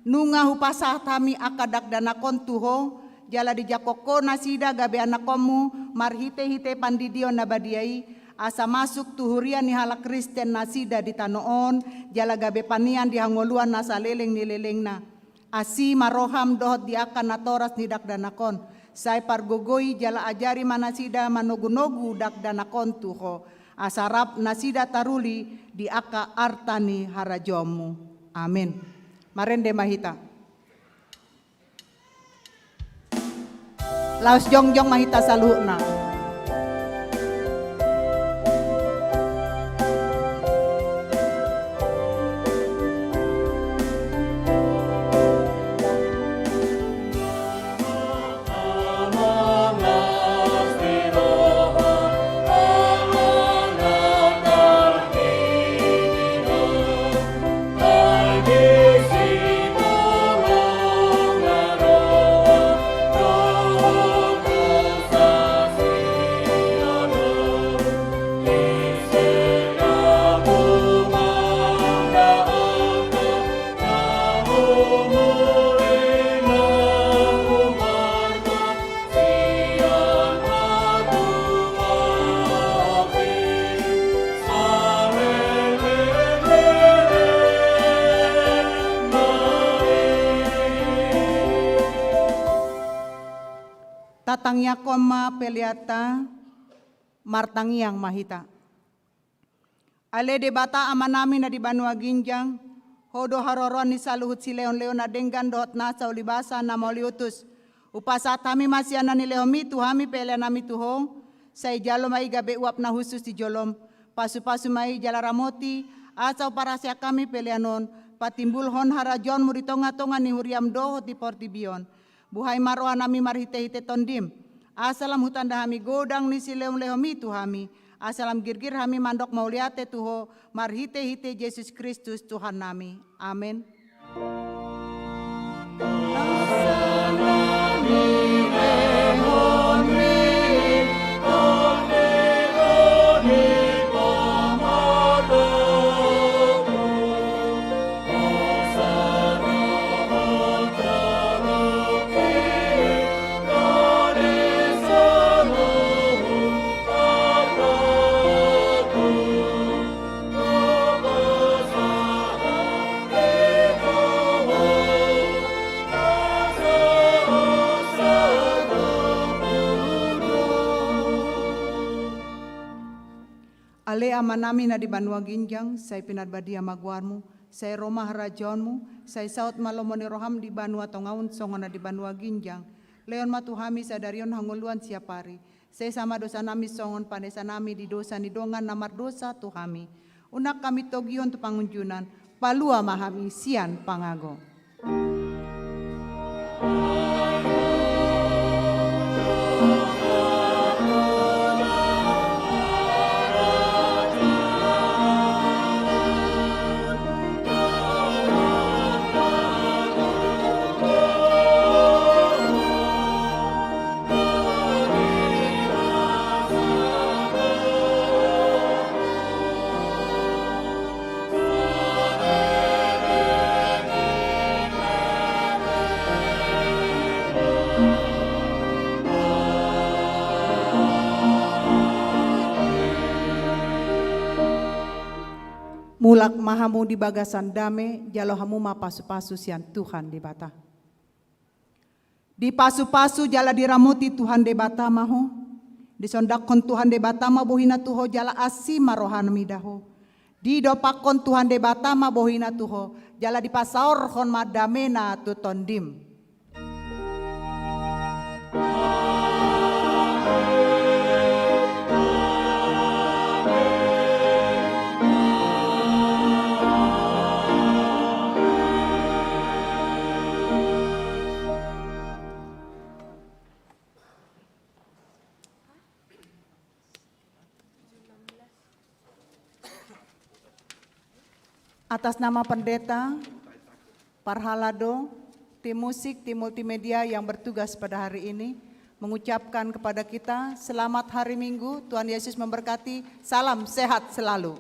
Nunga hupasah tami akadak danakon tuho. Jala di jakoko nasida gabe anakomu marhite-hite pandidio nabadiai. Asa masuk tuhurian ni halak Kristen nasida di tanoon. Jala gabe panian di hangoluan nasa leleng ni lelengna. Asi maroham dohot di akan natoras nidak danakon. Sai pargogoi jala ajari manasida manogu-nogu dak danakon tuho. Asarap nasida taruli di aka artani harajomu. Amin. Marende mahita. Laos jongjong mahita saluhna. Tatangnya koma peliata martangiang mahita. Ale debata amanami na di Banua Ginjang, hodo haroron ni saluhut si leon-leon na denggan dohot nasa ulibasa na mauliutus. Upasat hami masyana ni leomi tuhami pele nami tuho, say jalo mai gabe uap na husus di jolom, pasu-pasu mai jalaramoti, asau parasya kami peleanon, patimbul hon harajon muritonga-tonga ni huriam dohot di portibion. Buhay maroa nami marhite-hite tondim. Asalam hutan dahami godang ni si leom-leomi tuhami. Asalam girgir hami mandok mauliate tuho marhite-hite Yesus Kristus Tuhan nami. Amin. Ale amanami na di Banua Ginjang, say pinadbadia magwarmu, say Roma harajonmu, say saut malomoni roham di Banua Tongaun songo na di Banua Ginjang, leon matuhami sadarion hanguluan siapari, say sama dosa nami songon panesa nami di dosa ni dongan namar dosa tuhami, unak kami togion tu pangunjunan, palua mahami sian pangago. Mulak mahamu di bagasan dame, jalo hamu ma pasu-pasu sian Tuhan di bata. Di pasu-pasu jala diramuti Tuhan di bata maho, di sondakon Tuhan di bata ma bohina tuho jala asi marohan midaho. Di dopakon Tuhan di bata ma bohina tuho, jala di pasaor hon madamena tutondim. Atas nama pendeta, Parhalado, tim musik, tim multimedia yang bertugas pada hari ini, mengucapkan kepada kita selamat hari Minggu, Tuhan Yesus memberkati, salam sehat selalu.